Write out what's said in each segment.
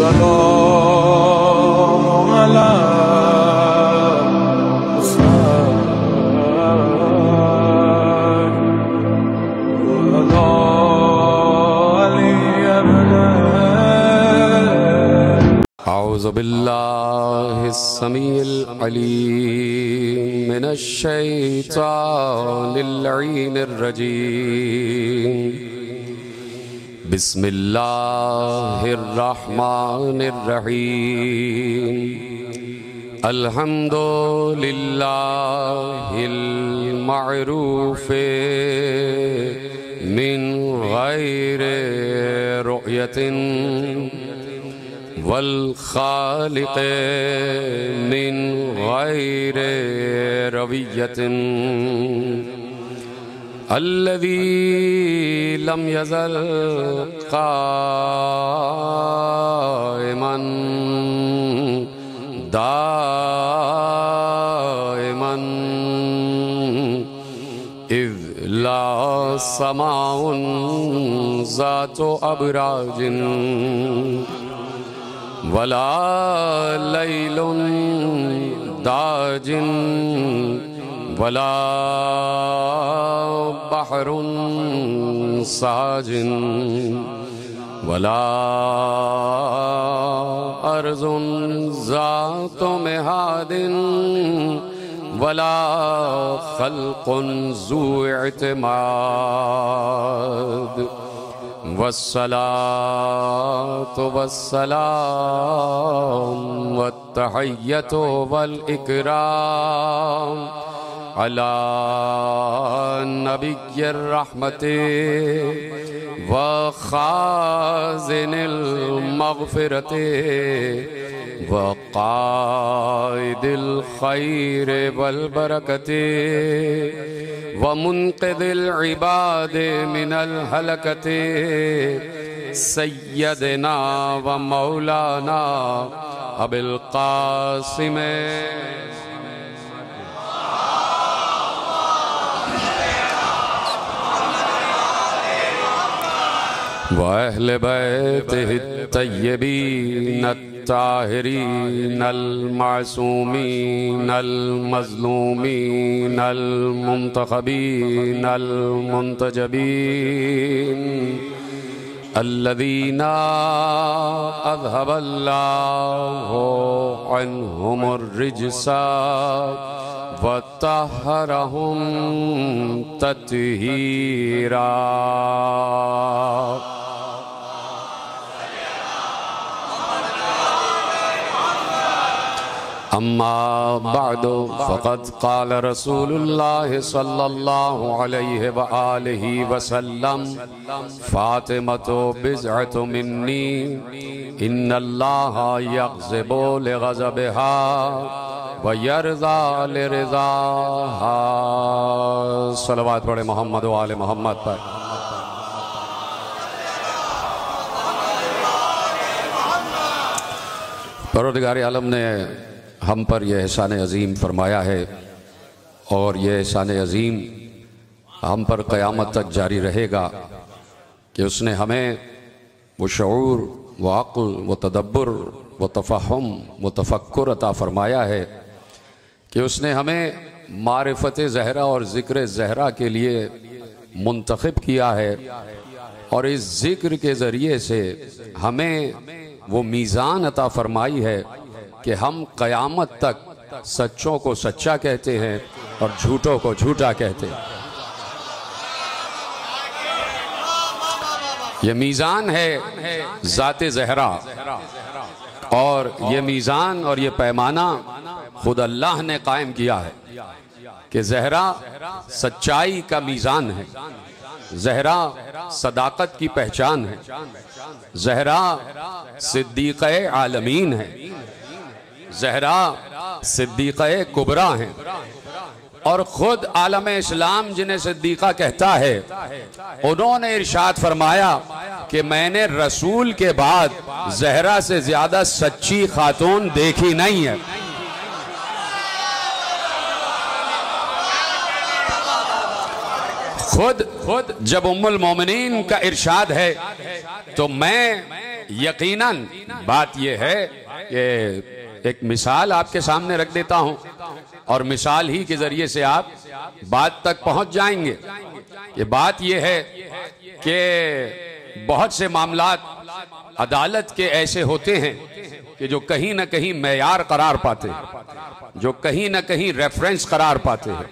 अस्सलामु अला औज़ु बिल्लाहिस समीइल अलीम मिनश शैतानिर लईनिर रजीम। बिस्मिल्लाहिर रहमानिर रहीम। अल्हम्दुलिल्लाहिल मअरूफ़े मिन गैरि रुयतिन वल खालिक़े मिन गैरि रवियतिन अल्लज़ी लम यज़ल क़ाइमन दाइमन इज़ ला समाउन ज़ातु अबराजिन वला लैलुन दाजिन वला बहरुन साजिन वला अर्ज़ुन ज़ातु मिहादिन वला खल्क़ुन ज़ू इत्माद। वस्सलातु वस्सलाम वत्तहिय्यतु वल इकराम अला नबिय्यिर रहमति व खाज़िनिल मग़फ़िरति व क़ाइदिल ख़ैरि वल बरकति व मुन्क़िज़िल इबादि मिनल हलकति सय्यदना व मौलाना अबिल क़ासिम व अहले बैतिहि तय्यबीन ताहिरीन अल मासूमीन अल मज़लूमीन अल मुंतखबीन अल मुंतजबीन अल्लज़ीना अज़हबल्लाहु अन्हुमुर रिज्सा व तहहरहुम तत्हीरा। अम्मा बअदु फ़क़द क़ाल रसूलुल्लाह सल्लल्लाहु अलैहि व आलिहि वसल्लम फ़ातिमतु बिज़अतु मिन्नी इन्नल्लाहा यग़ज़िबु लिग़ज़बिहा व यरज़ा लिरिज़ाहा। सलवात पढ़े मोहम्मद व आले मोहम्मद पर। परवरदिगार आलम ने हम पर यह एहसान अज़ीम फरमाया है और यह एहसान अज़ीम हम पर क़यामत तक जारी रहेगा कि उसने हमें वो शऊर व अक़्ल व तदब्बुर व तफ़हुम व तफ़क्कुर अता फ़रमाया है कि उसने हमें मारिफ़त ज़हरा और ज़िक्र ज़हरा के लिए मुंतख़िब किया है और इस ज़िक्र के ज़रिए से हमें वो मीज़ान अता फ़रमाई है कि हम क़यामत तक सच्चों को सच्चा कहते हैं और झूठों को झूठा कहते हैं। ये मीज़ान है ज़ाते ज़हरा और ये मीज़ान और ये पैमाना खुद अल्लाह ने कायम किया है कि ज़हरा सच्चाई का मीज़ान है, ज़हरा सदाकत की पहचान है, ज़हरा सिद्दीक़े आलमीन है, ज़हरा सिद्दीक़े कुबरा हैं और ख़ुद आलम इस्लाम जिन्हें सिद्दीक़ा कहता है उन्होंने इरशाद फरमाया कि मैंने रसूल के बाद ज़हरा से ज़्यादा सच्ची खातून देखी नहीं है। खुद जब उम्मुल मोमिनीन का इरशाद है तो मैं यकीनन बात यह है कि एक मिसाल आपके सामने रख देता हूं और मिसाल ही के जरिए से आप बात तक पहुंच जाएंगे। ये बात यह है कि बहुत से मामलात अदालत के ऐसे होते हैं कि जो कहीं ना कहीं मेयार करार पाते हैं, जो कहीं ना कहीं रेफरेंस करार पाते हैं,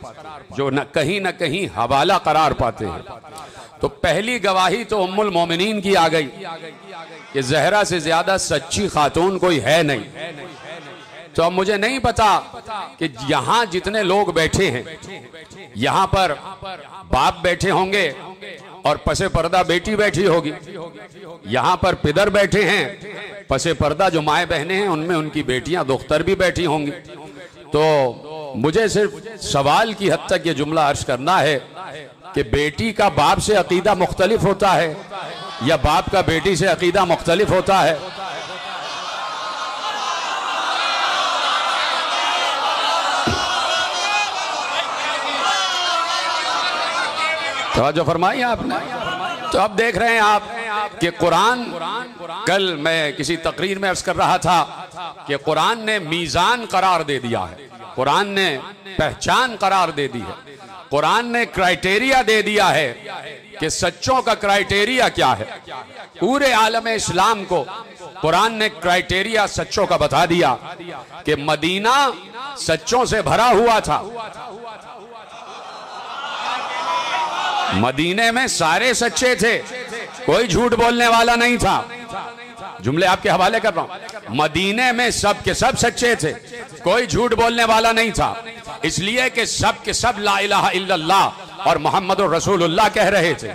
जो कहीं ना कहीं हवाला करार पाते हैं। तो पहली गवाही तो उम्मुल मोमिनीन की आ गई कि जहरा से ज्यादा सच्ची खातून कोई है नहीं। तो अब मुझे नहीं पता कि यहां जितने लोग बैठे हैं, यहां पर बाप बैठे होंगे और पसे पर्दा बेटी बैठी होगी, यहां पर पिदर बैठे हैं, पसे पर्दा जो माए बहनें हैं उनमें उनकी बेटियां दुख्तर भी बैठी होंगी। तो मुझे सिर्फ सवाल की हद तक ये जुमला अर्ज करना है कि बेटी का बाप से अकीदा मुख्तलिफ होता है या बाप का बेटी से अकीदा मुख्तलिफ होता है? जो फरमाई आपने। तो अब देख रहे हैं आप कि कुरान, कल मैं किसी तकरीर में अर्ज कर रहा था कि कुरान ने मीज़ान करार दे दिया है, कुरान ने पहचान करार दे दी है, कुरान ने क्राइटेरिया दे दिया है कि सच्चों का क्राइटेरिया क्या है। पूरे आलम इस्लाम को कुरान ने क्राइटेरिया सच्चों का बता दिया कि मदीना सच्चों से भरा हुआ था। मदीने में सारे सच्चे थे, कोई झूठ बोलने वाला नहीं था। जुमले आपके हवाले कर रहा हूं। मदीने में सब के सब सच्चे थे, कोई झूठ बोलने वाला नहीं था, इसलिए कि सब के सब ला इलाहा इल्लल्लाह और मोहम्मदुर रसूलुल्लाह कह रहे थे।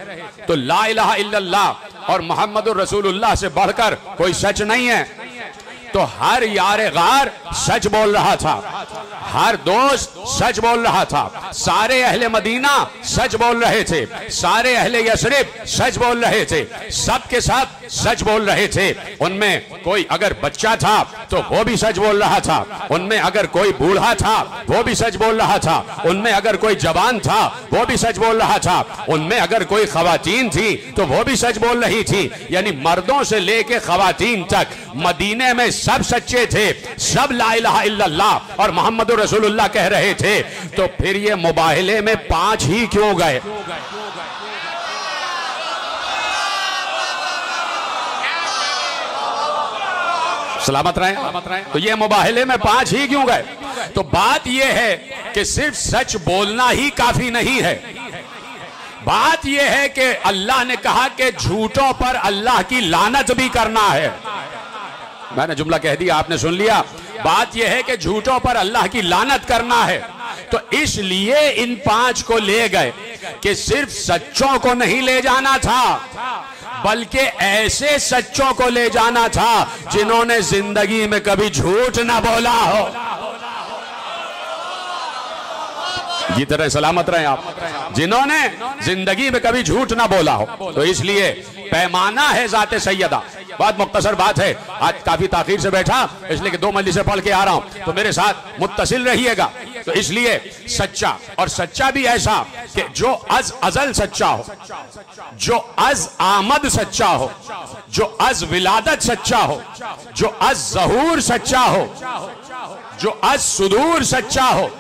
तो ला इलाहा इल्लल्लाह और मोहम्मदुर रसूलुल्लाह से बढ़कर कोई सच नहीं है। तो हर यार गार सच बोल रहा था, हर दोस्त सच बोल रहा था, सारे अहले मदीना सच बोल रहे थे, सारे अहले यसरिब सच बोल रहे थे, सब के सब सच बोल रहे थे। उनमें कोई अगर बच्चा था तो वो भी सच बोल रहा था, उनमें अगर कोई बूढ़ा था वो भी सच बोल रहा था, उनमें अगर कोई जवान था वो भी सच बोल रहा था, उनमें अगर कोई खवातीन थी तो वो भी सच बोल रही थी। यानी मर्दों से लेके खवातीन तक मदीने में सब सच्चे थे, सब ला इलाहा इल्लल्लाह और मोहम्मदुर रसूलुल्लाह कह रहे थे। तो फिर ये मुबाहिले में 5 ही क्यों गए? सलामत रहे। तो ये मुबाहिले में 5 ही क्यों गए? तो बात यह है कि सिर्फ सच बोलना ही काफी नहीं है। बात यह है कि अल्लाह ने कहा कि झूठों पर अल्लाह की लानत भी करना है। मैंने जुमला कह दिया, आपने सुन लिया। बात यह है कि झूठों पर अल्लाह की लानत करना है। तो इसलिए इन 5 को ले गए कि सिर्फ सच्चों को नहीं ले जाना था, बल्कि ऐसे सच्चों को ले जाना था जिन्होंने जिंदगी में कभी झूठ ना बोला हो। ये तरह सलामत रहे आप, जिन्होंने जिंदगी में कभी झूठ ना बोला हो। तो इसलिए पैमाना है जाते सैयदा। बहुत मुख्तसर बात है, आज काफी ताखीर से बैठा इसलिए कि 2 मजलिसें पढ़ के आ रहा हूं, तो मेरे साथ मुत्तसिल रहिएगा। तो इसलिए सच्चा, और सच्चा भी ऐसा कि जो अज अजल सच्चा हो, जो अज आमद सच्चा हो, जो अज विलादत सच्चा हो, जो अज ज़हूर सच्चा हो, जो अज सुदूर सच्चा हो,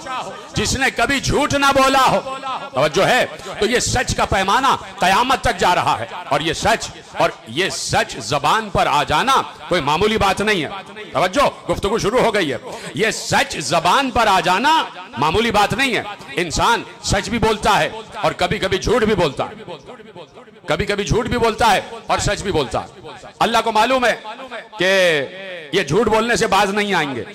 जिसने कभी झूठ ना बोला हो। तवज्जो है। तो ये सच का पैमाना कयामत तक जा रहा है, और ये सच जबान पर आ जाना कोई मामूली बात नहीं है। तवज्जो, गुफ्तगू शुरू हो गई है। ये सच जबान पर आ जाना मामूली बात नहीं है। इंसान सच भी बोलता है और कभी कभी झूठ भी बोलता है, कभी कभी झूठ भी बोलता है और सच भी बोलता है। अल्लाह को मालूम है कि ये झूठ बोलने से बाज नहीं आएंगे।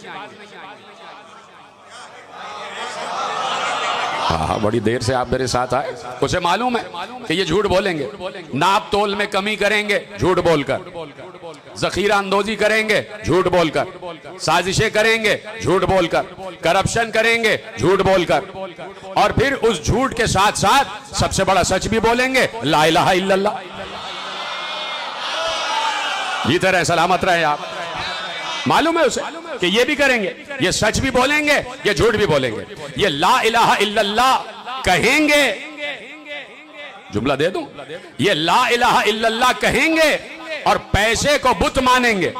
हाँ, बड़ी देर से आप मेरे साथ आए। उसे मालूम है कि ये झूठ बोलेंगे, नाप तोल में कमी करेंगे झूठ बोलकर, जखीरा अंदोजी करेंगे झूठ बोलकर, साजिशें करेंगे झूठ बोलकर, करप्शन करेंगे झूठ बोलकर, और फिर उस झूठ के साथ साथ सबसे बड़ा सच भी बोलेंगे, ला इलाहा इल्लल्लाह। ये तरह सलामत रहे आप। मालूम है उसे कि ये भी करेंगे, ये सच भी बोलेंगे, ये झूठ भी बोलेंगे। ये ला इलाहा इल्लल्लाह कहेंगे जुमला दे दूं, ये ला इलाहा इल्लल्लाह कहेंगे और पैसे को बुत मानेंगे।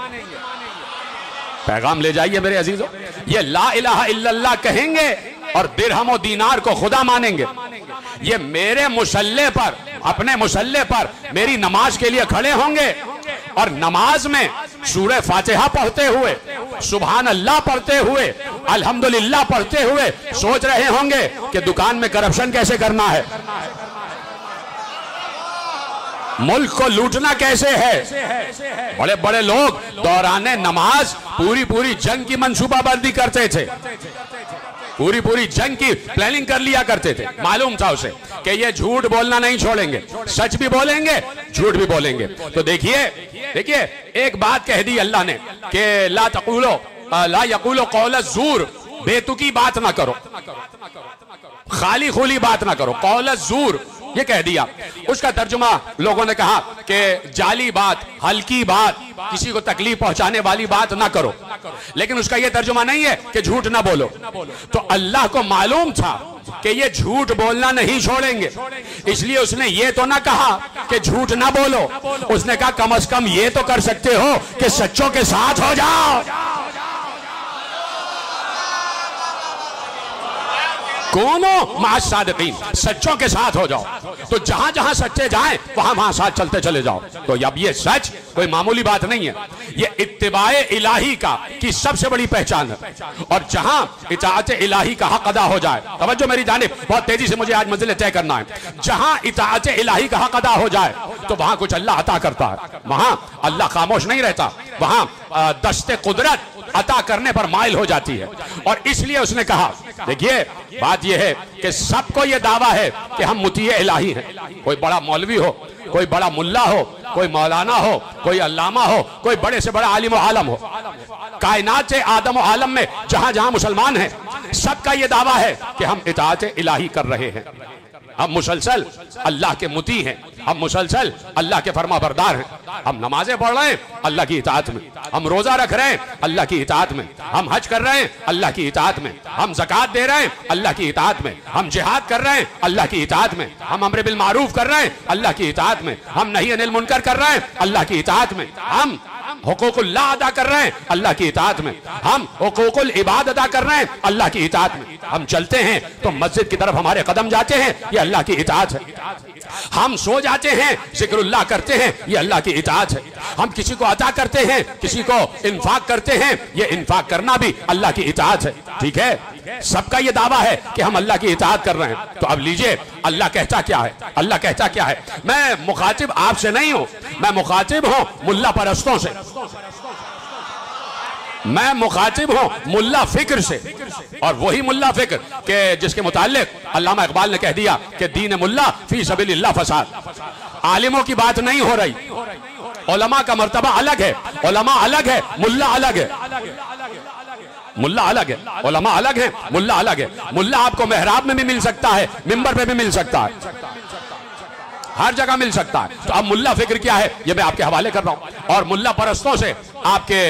पैगाम ले जाइए मेरे अजीजों, ये ला इलाहा इल्लल्लाह कहेंगे और दिरहम और दीनार को खुदा मानेंगे। ये मेरे मुसल्ले पर, अपने मुसल्ले पर मेरी नमाज के लिए खड़े होंगे और नमाज में सूरह फातिहा पढ़ते हुए, सुभान अल्लाह पढ़ते हुए, अल्हम्दुलिल्लाह पढ़ते हुए सोच रहे होंगे कि दुकान में करप्शन कैसे करना है, मुल्क को लूटना कैसे है। बड़े बड़े लोग दौराने नमाज पूरी जंग की मंसूबाबंदी करते थे, पूरी जंग की प्लानिंग कर लिया करते थे। मालूम था उसे कि ये झूठ बोलना नहीं छोड़ेंगे, सच भी बोलेंगे, झूठ भी बोलेंगे। तो देखिए एक बात कह दी अल्लाह ने कि ला यक़ूलो क़ौल ज़ूर, बेतुकी बात ना करो, खाली खुली बात ना करो, क़ौल ज़ूर ये कह दिया। उसका तर्जुमा लोगों ने कहा कि जाली बात, हल्की बात, किसी को तकलीफ पहुंचाने वाली बात ना करो, लेकिन उसका यह तर्जुमा नहीं है कि झूठ ना बोलो। तो अल्लाह को मालूम था कि ये झूठ बोलना नहीं छोड़ेंगे, इसलिए उसने ये तो ना कहा कि झूठ ना बोलो, उसने कहा कम से कम ये तो कर सकते हो कि सच्चों के साथ हो जाओ। कौनो मासादिकीन, सच्चों के साथ हो जाओ। तो जहां जहां सच्चे जाएं वहां साथ चलते चले जाओ। तो अब ये सच कोई मामूली बात नहीं है, ये इत्तिबाए इलाही की सबसे बड़ी पहचान है। और जहां इताअत इलाही का हक अदा हो जाए, तवज्जो मेरी जानिब, बहुत तेजी से मुझे आज मंजिल तय करना है। जहां इताअत इलाही का हक अदा हो जाए तो वहां कुछ अल्लाह अता करता है, वहां अल्लाह खामोश नहीं रहता, वहां दस्ते कुदरत अता करने पर माइल हो जाती है। और इसलिए उसने कहा, देखिए बात यह है कि सबको यह दावा है कि हम मुतीए इलाही हैं। कोई बड़ा मौलवी हो, कोई बड़ा मुल्ला हो, कोई मौलाना हो, कोई अल्लामा हो, कोई बड़े से बड़ा आलिम और आलम हो, कायनात से आदम और आलम में जहां जहां मुसलमान हैं, सबका यह दावा है कि हम इताअत इलाही कर रहे हैं, हम मुसलसल अल्लाह के मुती हैं, हम मुसलसल अल्लाह के फरमा बरदार हैं। हम नमाजें पढ़ रहे हैं अल्लाह की इताअत में, हम रोजा रख रहे हैं अल्लाह की इताअत में, हम हज कर रहे हैं अल्लाह की इताअत में, हम ज़कात दे रहे हैं अल्लाह की इताअत में, हम जिहाद कर रहे हैं अल्लाह की इताअत में, हम अम्र बिल मारूफ कर रहे हैं अल्लाह की इताअत में, हम नही अनिल मुनकर कर रहे हैं अल्लाह की इताअत में, हम हुकूकुल्लाह अदा कर रहे हैं अल्लाह की इताअत में, हम हुकूकुल इबाद अदा कर रहे हैं अल्लाह की इताअत में। हम चलते हैं तो मस्जिद की तरफ हमारे कदम जाते हैं, ये अल्लाह की इताअत है। हम सो जाते हैं, जिक्रुल्लाह करते हैं, ये अल्लाह की इताअत है। हम किसी को अता करते हैं, किसी को इन्फाक करते हैं, ये इन्फाक करना भी अल्लाह की इताअत है। ठीक है, सबका ये दावा है कि हम अल्लाह की इताअत कर रहे हैं। तो अब लीजिए अल्लाह कहता क्या है, अल्लाह कहता क्या है। मैं मुखातिब आपसे नहीं हूं, मैं मुखातिब हूं मुल्ला परस्तों से, मैं मुखातिब हूं मुल्ला फिक्र से। और वही मुल्ला फिक्र के जिसके मुताल्लिक अल्लामा इकबाल ने कह दिया कि दीन मुल्ला फी सबीलिल्लाह फसाद। आलिमों की बात नहीं हो रही, उलमा का मर्तबा अलग है, उलमा अलग है, मुल्ला अलग है, मुल्ला अलग है, उलमा अलग है, मुल्ला अलग है। मुल्ला आपको मेहराब में भी मिल सकता है, मिंबर पे भी मिल सकता है, हर जगह मिल सकता है। तो अब मुल्ला फिक्र क्या है ये मैं आपके हवाले कर रहा हूं, और मुल्ला परस्तों से आपके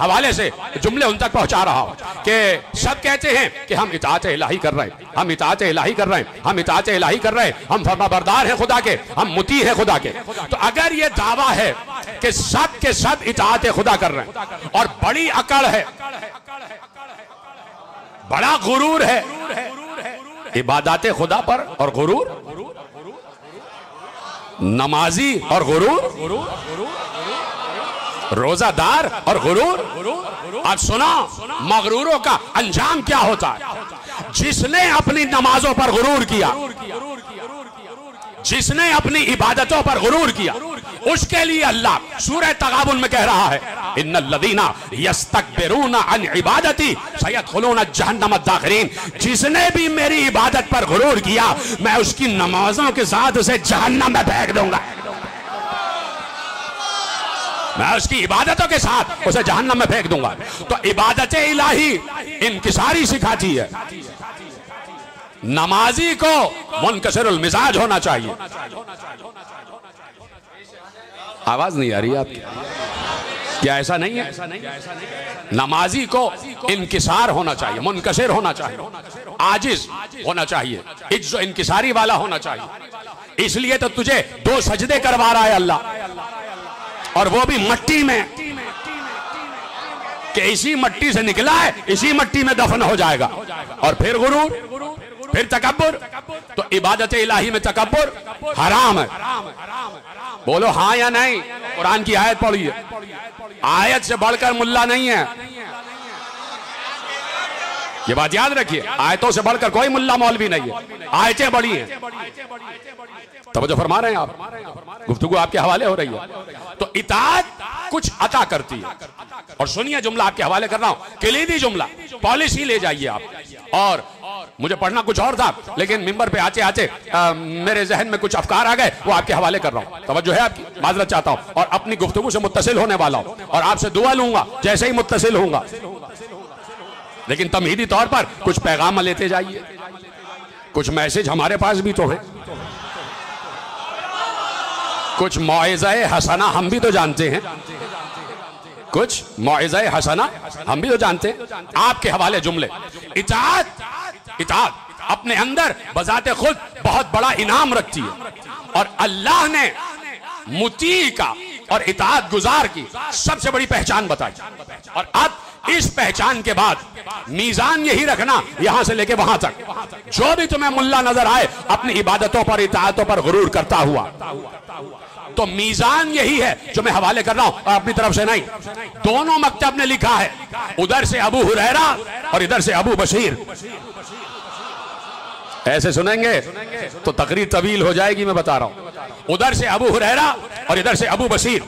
हवाले से जुमले उन तक पहुंचा रहा हूं कि सब कहते हैं कि हम इताअत इलाही कर रहे हैं, हम इताअत इलाही कर रहे हैं, हम इताअत इलाही कर रहे हैं, हम फरमाबरदार हैं खुदा के, हम मुती हैं खुदा के। तो अगर ये दावा है कि सब के सब इताअत खुदा कर रहे हैं, और बड़ी अकड़ है, बड़ा गुरूर है इबादत खुदा पर, और गुरूर नमाजी और गुरूर, रोजादार और गुरूर। अब सुनो मगरूरों का अंजाम क्या होता है। जिसने अपनी नमाजों पर गुरूर किया, जिसने अपनी इबादतों पर गुरूर किया, उसके लिए अल्लाह सूरह तगाबुन में कह रहा है, इन्नल्लज़ीना यस्तकबिरूना अन इबादती सयदखुलूना जहन्नम दाखिरीन। जिसने भी मेरी इबादत पर गुरूर किया, मैं उसकी नमाजों के साथ उसे जहन्नम में फेंक दूंगा, मैं उसकी इबादतों के साथ उसे जहन्नम में फेंक दूंगा। तो इबादत इलाही इनकिसारी सिखाती है। नमाजी को मुनकसिरुल मिजाज होना चाहिए। आवाज नहीं आ रही आपकी, क्या ऐसा नहीं है? नमाजी को इनकिसार होना चाहिए, मुनकसिर होना चाहिए, आजिज होना चाहिए, इज्जो इनकिसारी वाला होना चाहिए। इसलिए तो तुझे 2 सजदे करवा रहा है अल्लाह, और वो भी मट्टी में, कि इसी मट्टी से निकला है, इसी मट्टी में दफन हो जाएगा। और फिर गुरूर, फिर तकब्बुर। तो इबादत इलाही में तकब्बुर हराम है। बोलो हाँ या नहीं? कुरान की आयत पढ़िए, आयत से बढ़कर मुल्ला नहीं है, ये बात याद रखिए। आयतों से बढ़कर कोई मुल्ला मौलवी नहीं है, आयतें बड़ी हैं। तवज्जो फरमा रहे हैं आप? गुफ्तगू आपके हवाले हो रही है। तो इताअत कुछ अता करती है। और सुनिए, जुमला आपके हवाले कर रहा हूं, कलीदी जुमला, पॉलिसी ले जाइए आप। और मुझे पढ़ना कुछ और था, लेकिन मिंबर पे आते आते मेरे जहन में कुछ अफकार आ गए, वो आपके हवाले कर रहा हूं। तवज्जो है आपकी? माजरत चाहता हूं, और अपनी गुफ्तगू से मुत्तसिल होने वाला हूं, और आपसे दुआ लूंगा जैसे ही मुत्तसिल होऊंगा। लेकिन तमहीदी तौर पर कुछ पैगाम लेते जाइए, कुछ मैसेज हमारे पास भी तो है, कुछ मौइज़ा-ए हसना हम भी तो जानते हैं, कुछ मौइज़ा-ए हसना हम भी तो जानते हैं। आपके हवाले जुमले। इताअत अपने अंदर बजाते खुद बहुत बड़ा इनाम रखती है, और अल्लाह ने मुती का और इताअत गुजार की सबसे बड़ी पहचान बताई। और अब इस पहचान के बाद मीजान यही रखना, यहां से लेके वहां तक, जो भी तुम्हें मुल्ला नजर आए अपनी इबादतों पर, इताअतों पर गुरूर करता हुआ, तो मीजान यही है जो मैं हवाले कर रहा हूं, और अपनी तरफ से नहीं। दोनों मकतब ने लिखा है, उधर से अबू हुरैरा और इधर से अबू बशीर। ऐसे सुनेंगे तो तकरीर तवील हो जाएगी, मैं बता रहा हूं। उधर से अबू हुरैरा और इधर से अबू बशीर,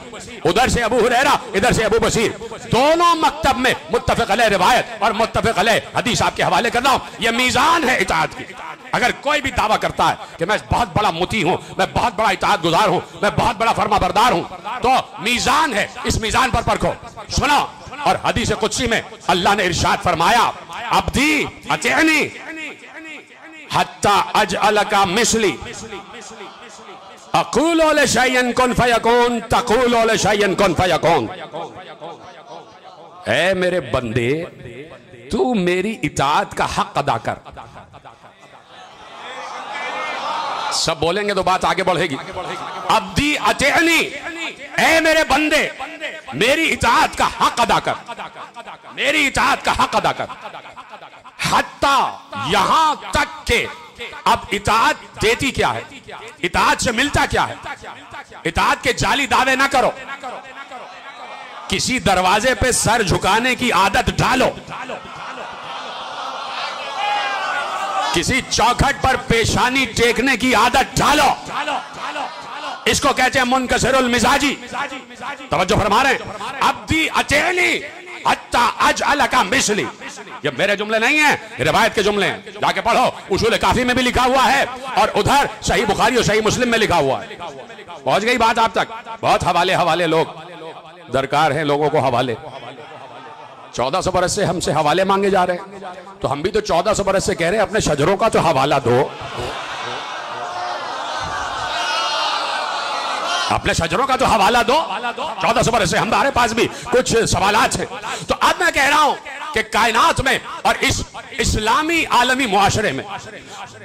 उधर से अबू हुरैरा इधर से अबू बशीर, दोनों मकतब में मुत्तफिक अलैह रिवायत और मुत्तफिक अलैह हदीस आपके हवाले कर रहा हूं। यह मीजान है इताअत की। अगर कोई भी दावा करता है कि मैं बहुत बड़ा मुती हूं, मैं बहुत बड़ा इताअत गुजार हूं, मैं बहुत बड़ा फरमाबरदार हूं, तो मीजान है, इस मीजान पर परखो। सुनो, और हदीस कुदसी में अल्लाह ने इरशाद फरमाया, अब्दी अतिअनी हत्ता अजअलका मिस्ली अक़ूलु लिशैइन कुन फयकून तक़ूलु लिशैइन कुन फयकून। ऐ मेरे बंदे, तू मेरी इताअत का हक अदा कर। सब बोलेंगे तो बात आगे बढ़ेगी। अब्दी अतिअनी, ऐ मेरे बंदे मेरी इताअत का हक अदा कर, मेरी इताअत का हक अदा कर। हत्ता, यहां तक के, अब इताअत देती क्या है, इताअत से मिलता क्या है? इताअत के जाली दावे ना करो, किसी दरवाजे पे सर झुकाने की आदत डालो, किसी चौखट पर पेशानी टेकने की आदत डालो, इसको कहते हैं मुनकसिरुल मिजाजी। तवज्जो फरमा रहे हैं। अब्दी अतिअनी हत्ता अजअलका मिस्ली, ये मेरे जुमले नहीं है, रिवायत के जुमले हैं। जाके पढ़ो, उसूल काफी में भी लिखा हुआ है, और उधर सही बुखारी और सही मुस्लिम में लिखा हुआ है। पहुंच गई बात आप तक? बहुत हवाले लोग दरकार हैं, लोगों को हवाले। 1400 बरस से हमसे हवाले मांगे जा रहे हैं, तो हम भी तो 1400 बरस से कह रहे हैं अपने शजरों का तो हवाला दो, अपने शजरों का तो हवाला दो। 1400 बरस से हमारे पास भी कुछ सवालात हैं। तो अब मैं कह रहा हूं कि कायनात में और इस इस्लामी आलमी मुआशरे में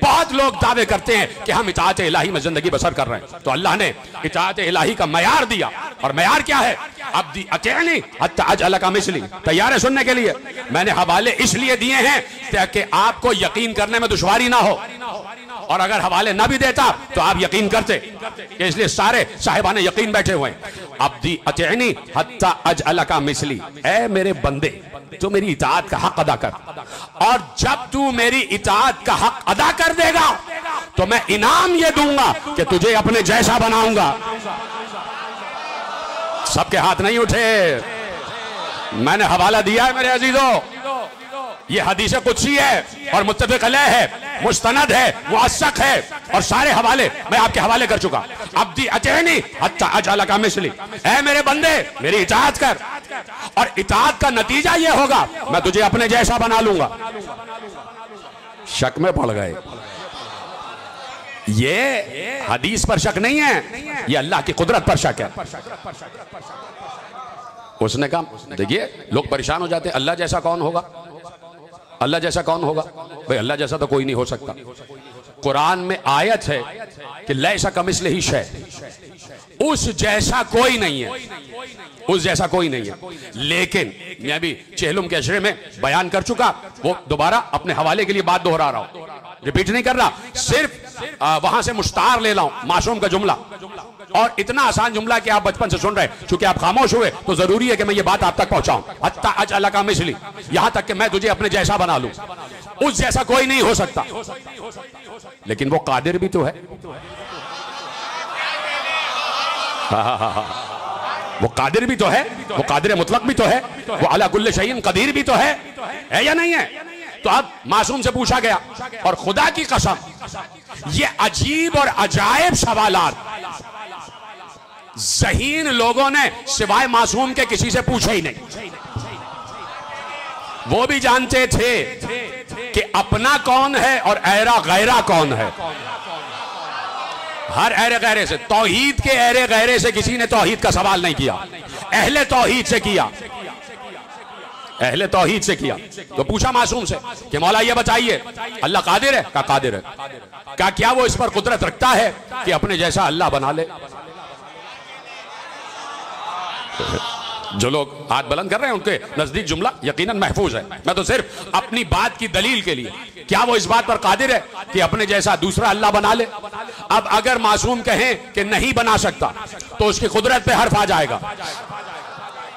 बहुत लोग दावे करते हैं कि हम इताअत इलाही में जिंदगी बसर कर रहे हैं। तो अल्लाह ने इताअत इलाही का मयार दिया, और मयार क्या है? अब्दी अतिअनी हत्ता अजअलका मिस्ली। तैयार है सुनने के लिए? मैंने हवाले इसलिए दिए हैं ताकि आपको यकीन करने में दुश्वारी ना हो, और अगर हवाले ना भी देता तो आप यकीन करते, इसलिए सारे साहिबाने यकीन बैठे हुए। अब्दी अतिअनी हत्ता अजअलका मिस्ली, ऐ मेरे बंदे तू मेरी इताअत का हक अदा कर, और जब तू मेरी इताअत का हक अदा कर देगा तो मैं इनाम ये दूंगा कि तुझे अपने जैसा बनाऊंगा। सबके हाथ नहीं उठे, मैंने हवाला दिया है मेरे अजीजों। ये हदीस कुदसी है और मुत्तफिक अलैह है, मुस्तनद है, मुअस्सक है, और सारे हवाले मैं आपके हवाले कर चुका। अब्दी अतिअनी हत्ता अजअलका मिस्ली, ऐ मेरे बंदे मेरी इताअत कर, और इताअत का नतीजा ये होगा मैं तुझे अपने जैसा बना लूंगा। शक में पड़ गए। ये हदीस पर शक नहीं है, ये अल्लाह की कुदरत पर शक है। उसने कहा, देखिए लोग परेशान हो जाते हैं, अल्लाह जैसा कौन होगा, अल्लाह जैसा कौन होगा? भाई अल्लाह जैसा तो कोई नहीं हो सकता। कुरान में आयत है कि लैसा कमिस्लिही शै, उस जैसा कोई नहीं है, उस जैसा कोई नहीं है। लेकिन मैं भी चेहलुम के अशरे में बयान कर चुका, वो दोबारा अपने हवाले के लिए बात दोहरा रहा हूं, रिपीट नहीं कर रहा, सिर्फ वहां से मुश्तार ले लाऊं मासूम का जुमला, और इतना आसान जुमला कि आप बचपन से सुन रहे, चूंकि आप खामोश हुए तो जरूरी है कि मैं ये बात आप तक पहुंचाऊं। हत्ता अजअल का मिस्ली, यहां तक कि मैं तुझे अपने जैसा बना लूं, उस जैसा कोई नहीं हो सकता। लेकिन वो कादिर भी तो है, वो कादिर भी तो है, वो कादिर मुतलक भी तो है, वो अला कुल्ले शैइन कदीर भी तो है या नहीं है? तो अब मासूम से पूछा गया, और खुदा की कसम ये अजीब और अजायब सवालात ज़हीन लोगों ने सिवाय मासूम के किसी से पूछे ही नहीं। वो भी जानते थे कि अपना कौन है और ऐरा गैरा कौन है। हर ऐरे गैरे से, तौहीद के ऐरे गैरे से किसी ने तौहीद का सवाल नहीं किया, अहले तौहीद से किया, अहले तौहीद से किया। तो पूछा मासूम से कि मौला ये बताइए, अल्लाह कादिर है? का कादिर है। क्या वो इस पर कुदरत रखता है कि अपने जैसा अल्लाह बना ले? जो लोग हाथ बुलंद कर रहे हैं उनके नजदीक जुमला यकीनन महफूज है। मैं तो सिर्फ अपनी बात की दलील के लिए, क्या वो इस बात पर कादिर है कि अपने जैसा दूसरा अल्लाह बना ले? अब अगर मासूम कहें कि नहीं बना सकता तो उसकी कुदरत पे हर्फ आ जाएगा,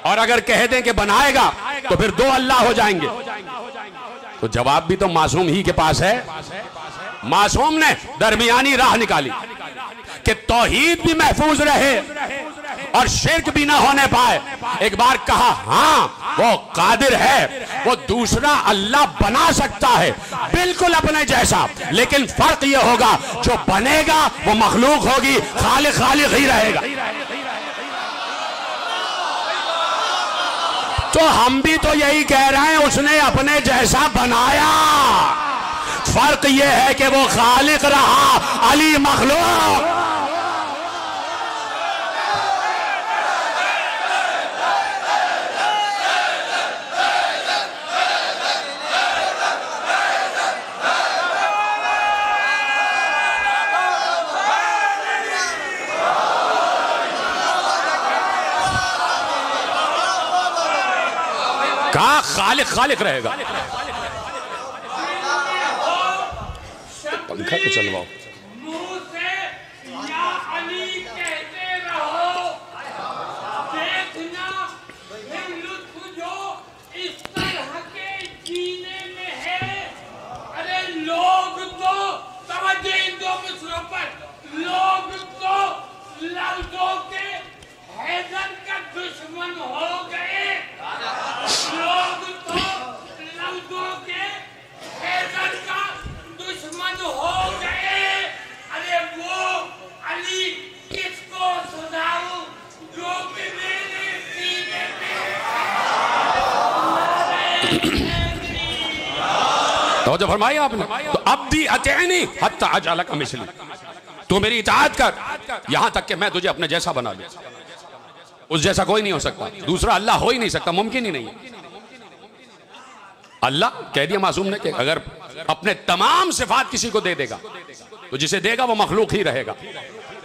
और अगर कह दें कि बनाएगा तो फिर दो अल्लाह हो जाएंगे। तो जवाब भी तो मासूम ही के पास है। मासूम ने दरमियानी राह निकाली कि तौहीद भी महफूज रहे और शिर्क भी ना होने पाए। एक बार कहा हाँ वो कादिर है, वो दूसरा अल्लाह बना सकता है बिल्कुल अपने जैसा, लेकिन फर्क ये होगा जो बनेगा वो मखलूक होगी, खालिक खालिक ही रहेगा। तो हम भी तो यही कह रहे हैं, उसने अपने जैसा बनाया, फर्क ये है कि वो खालिक रहा, अली मखलूक। कहा खालिक खालिक रहेगा। पंखा तो चलवाओ। मुंह से या अली कहते रहो, देखना फिर लुत्फ जो इस तरह के जीने में है। अरे लोग तो समझे इन दो मिसरों पर, लोग तो लफ्जों के हैदर का दुश्मन हो गए, लोग तो लफ्जों के हैदर का दुश्मन हो गए। अरे वो अली किसको सुनाऊं जो कि मेरे सीने में तो जो फरमाया आपने, तो अब दी अतैनी हत्ता अजअल का मिस्ली, तू मेरी इताअत कर यहां तक कि मैं तुझे अपने जैसा बना लूं। उस जैसा कोई नहीं हो सकता, दूसरा अल्लाह हो ही नहीं सकता, मुमकिन ही नहीं है। अल्लाह कह दिया मासूम ने कि अगर अपने तमाम सिफात किसी को दे देगा तो जिसे देगा वो मखलूक ही रहेगा,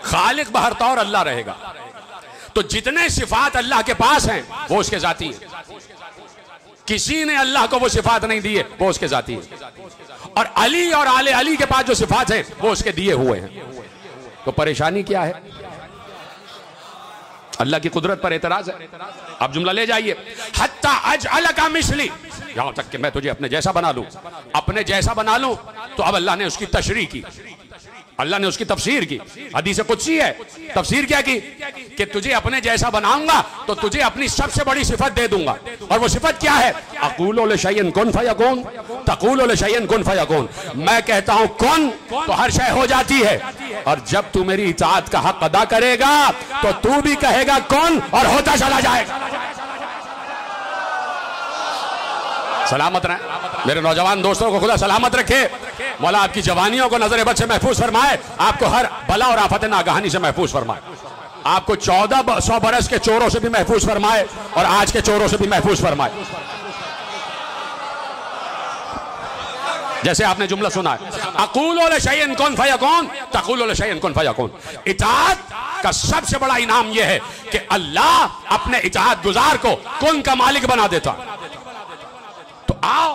खालिक बहरतौर अल्लाह रहेगा। तो जितने सिफात अल्लाह के पास हैं वो उसके जाती है, किसी ने अल्लाह को वो सिफात नहीं दी है, वो उसके जाती है। और अली और आले अली के पास जो सिफात हैं वो उसके दिए हुए हैं। तो परेशानी क्या है? अल्लाह की कुदरत पर एतराज है। अब जुमला ले जाइए, हत्ता अजअल का मिस्ली, यहां तक कि मैं तुझे अपने जैसा बना लूं। अपने जैसा बना लूं तो अब अल्लाह ने उसकी तशरीह की, अल्लाह ने उसकी तफसीर की। हदीस कुदसी है, तफसीर क्या की कि तुझे अपने जैसा बनाऊंगा तो तुझे अपनी सबसे बड़ी सिफत दे दूंगा। और वो सिफत क्या है? अक़ूलु लिशैइन कुन फयकून, तक़ूलु लिशैइन कुन फयकून। मैं कहता हूं कुन तो हर शय हो जाती है, और जब तू मेरी इताअत का हक अदा करेगा तो तू भी कहेगा कुन और होता चला जाएगा। सलामत रहे मेरे नौजवान दोस्तों को, खुदा सलामत रखे। मौला आपकी जवानियों को नजर बद से महफूज फरमाए, आपको हर बला और आफत नागहानी से महफूज फरमाए, आपको 1400 बरस के चोरों से भी महफूज फरमाए और आज के चोरों से भी महफूज फरमाए। जैसे आपने जुमला सुना है, अक़ूलु लिशैइन कुन फयकून, तक़ूलु लिशैइन कुन फयकून। इताअत का सबसे बड़ा इनाम यह है कि अल्लाह अपने इताअत गुजार को कुन का मालिक बना देता। तो आओ,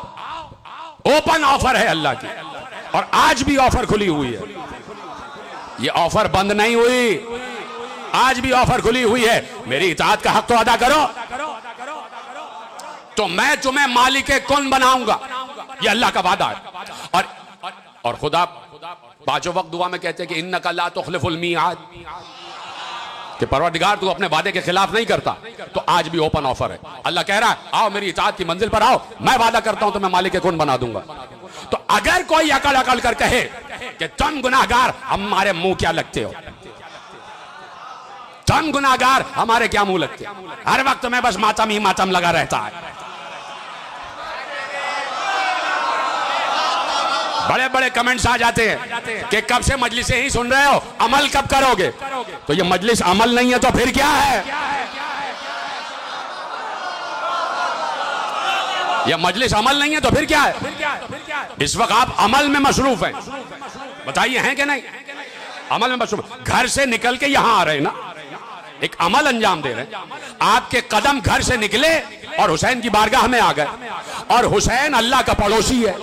ओपन ऑफर है अल्लाह की, और आज भी ऑफर खुली हुई है, ये ऑफर बंद नहीं हुई, आज भी ऑफर खुली हुई है। मेरी इताअत का हक तो अदा करो, तो मैं तुम्हें मालिक कुन बनाऊंगा, ये अल्लाह का वादा है। और खुदा पांचों वक्त दुआ में कहते हैं कि इन्नका ला तुखलिफुल मिआद, कि परवरदिगार तू अपने वादे के खिलाफ नहीं करता। तो आज भी ओपन ऑफर है, अल्लाह कह रहा है आओ मेरी इताअत की मंजिल पर आओ, मैं वादा करता हूं तो मैं मालिक कुन बना दूंगा। तो अगर कोई अकल अकल कर कहे कि तुम गुनाहगार हमारे मुंह क्या लगते हो, तुम गुनाहगार हमारे क्या मुंह लगते हो, हर वक्त में बस मातम ही मातम लगा रहता है, बड़े बड़े कमेंट्स आ जाते हैं कि कब से मजलिसें ही सुन रहे हो, अमल कब करोगे। तो ये मजलिस अमल नहीं है तो फिर क्या है, ये मजलिस अमल नहीं है तो फिर क्या है। इस वक्त आप अमल में मसरूफ हैं, बताइए हैं कि नहीं, अमल में मसरूफ। घर से निकल के यहां आ रहे हैं ना, एक अमल अंजाम दे रहे हैं। आपके कदम घर से निकले और हुसैन की बारगाह में आ गए, और हुसैन अल्लाह का पड़ोसी है।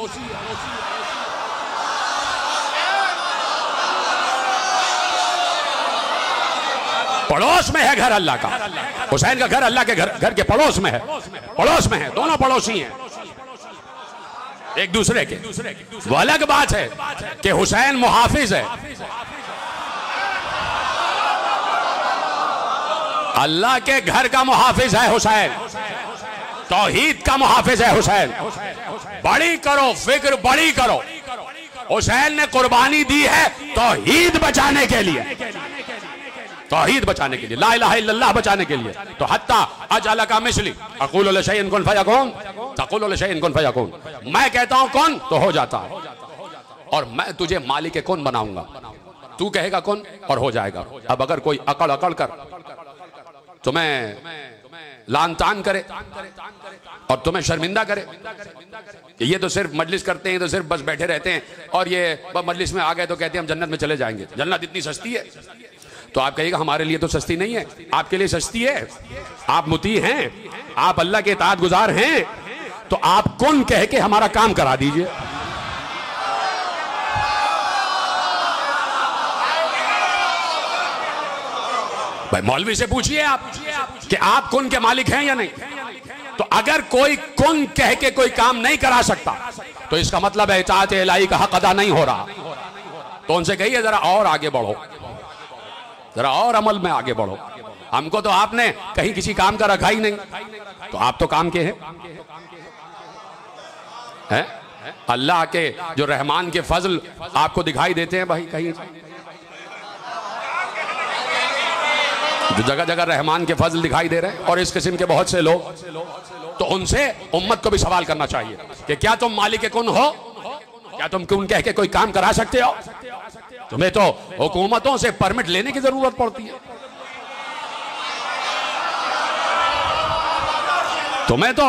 पड़ोस में है घर अल्लाह का, हुसैन का घर अल्लाह के घर के पड़ोस में है, पड़ोस में है, दोनों पड़ोसी हैं एक दूसरे के। वो अलग बात है कि हुसैन मुहाफिज है, अल्लाह के घर का मुहाफिज है हुसैन, तौहीद का मुहाफिज है हुसैन। बड़ी करो, फिक्र बड़ी करो, हुसैन ने कुर्बानी दी है तौहीद बचाने के लिए, तौहीद बचाने के लिए, ला इलाहा इल्लल्लाह बचाने के लिए। तो हत्ता अजअल का मिसली अक़ूलु लिशैइन कुन फयकून, तक़ूलु लिशैइन कुन फयकून। मैं कहता हूं कौन तो हो जाता है, और मैं तुझे मालिक कुन बनाऊंगा, तू कहेगा कुन और हो जाएगा। अब अगर कोई अकड़ अकड़ कर तुम्हें लान तान करे और तुम्हें शर्मिंदा करे, ये तो सिर्फ मजलिस करते हैं, तो सिर्फ बस बैठे रहते हैं, और ये मजलिस में आ गए तो कहते हैं हम जन्नत में चले जाएंगे, जन्नत इतनी सस्ती है। तो आप कहिएगा हमारे लिए तो सस्ती नहीं है, आपके लिए सस्ती है, आप मुती हैं, आप अल्लाह के इताअत गुजार हैं, तो आप कुन कह के हमारा काम करा दीजिए। भाई मौलवी से पूछिए आप कि आप कुन के मालिक हैं या नहीं। तो अगर कोई कुन कह के कोई काम नहीं करा सकता तो इसका मतलब है इताअत इलाही का हक अदा नहीं हो रहा। तो उनसे कहिए जरा और आगे बढ़ो, जरा और अमल में आगे बढ़ो। हमको तो आपने कहीं किसी काम का रखा ही नहीं, तो आप तो काम के हैं। अल्लाह के जो रहमान के फजल आपको दिखाई देते हैं भाई, कहीं जो जगह जगह रहमान के फजल दिखाई दे रहे हैं, और इस किस्म के बहुत से लोग, तो उनसे उम्मत को भी सवाल करना चाहिए कि क्या तुम मालिक कुन हो, क्या तुम कुन कह के कोई काम करा सकते हो। तुम्हें तो हुकूमतों से परमिट लेने की जरूरत पड़ती है, तुम्हें तो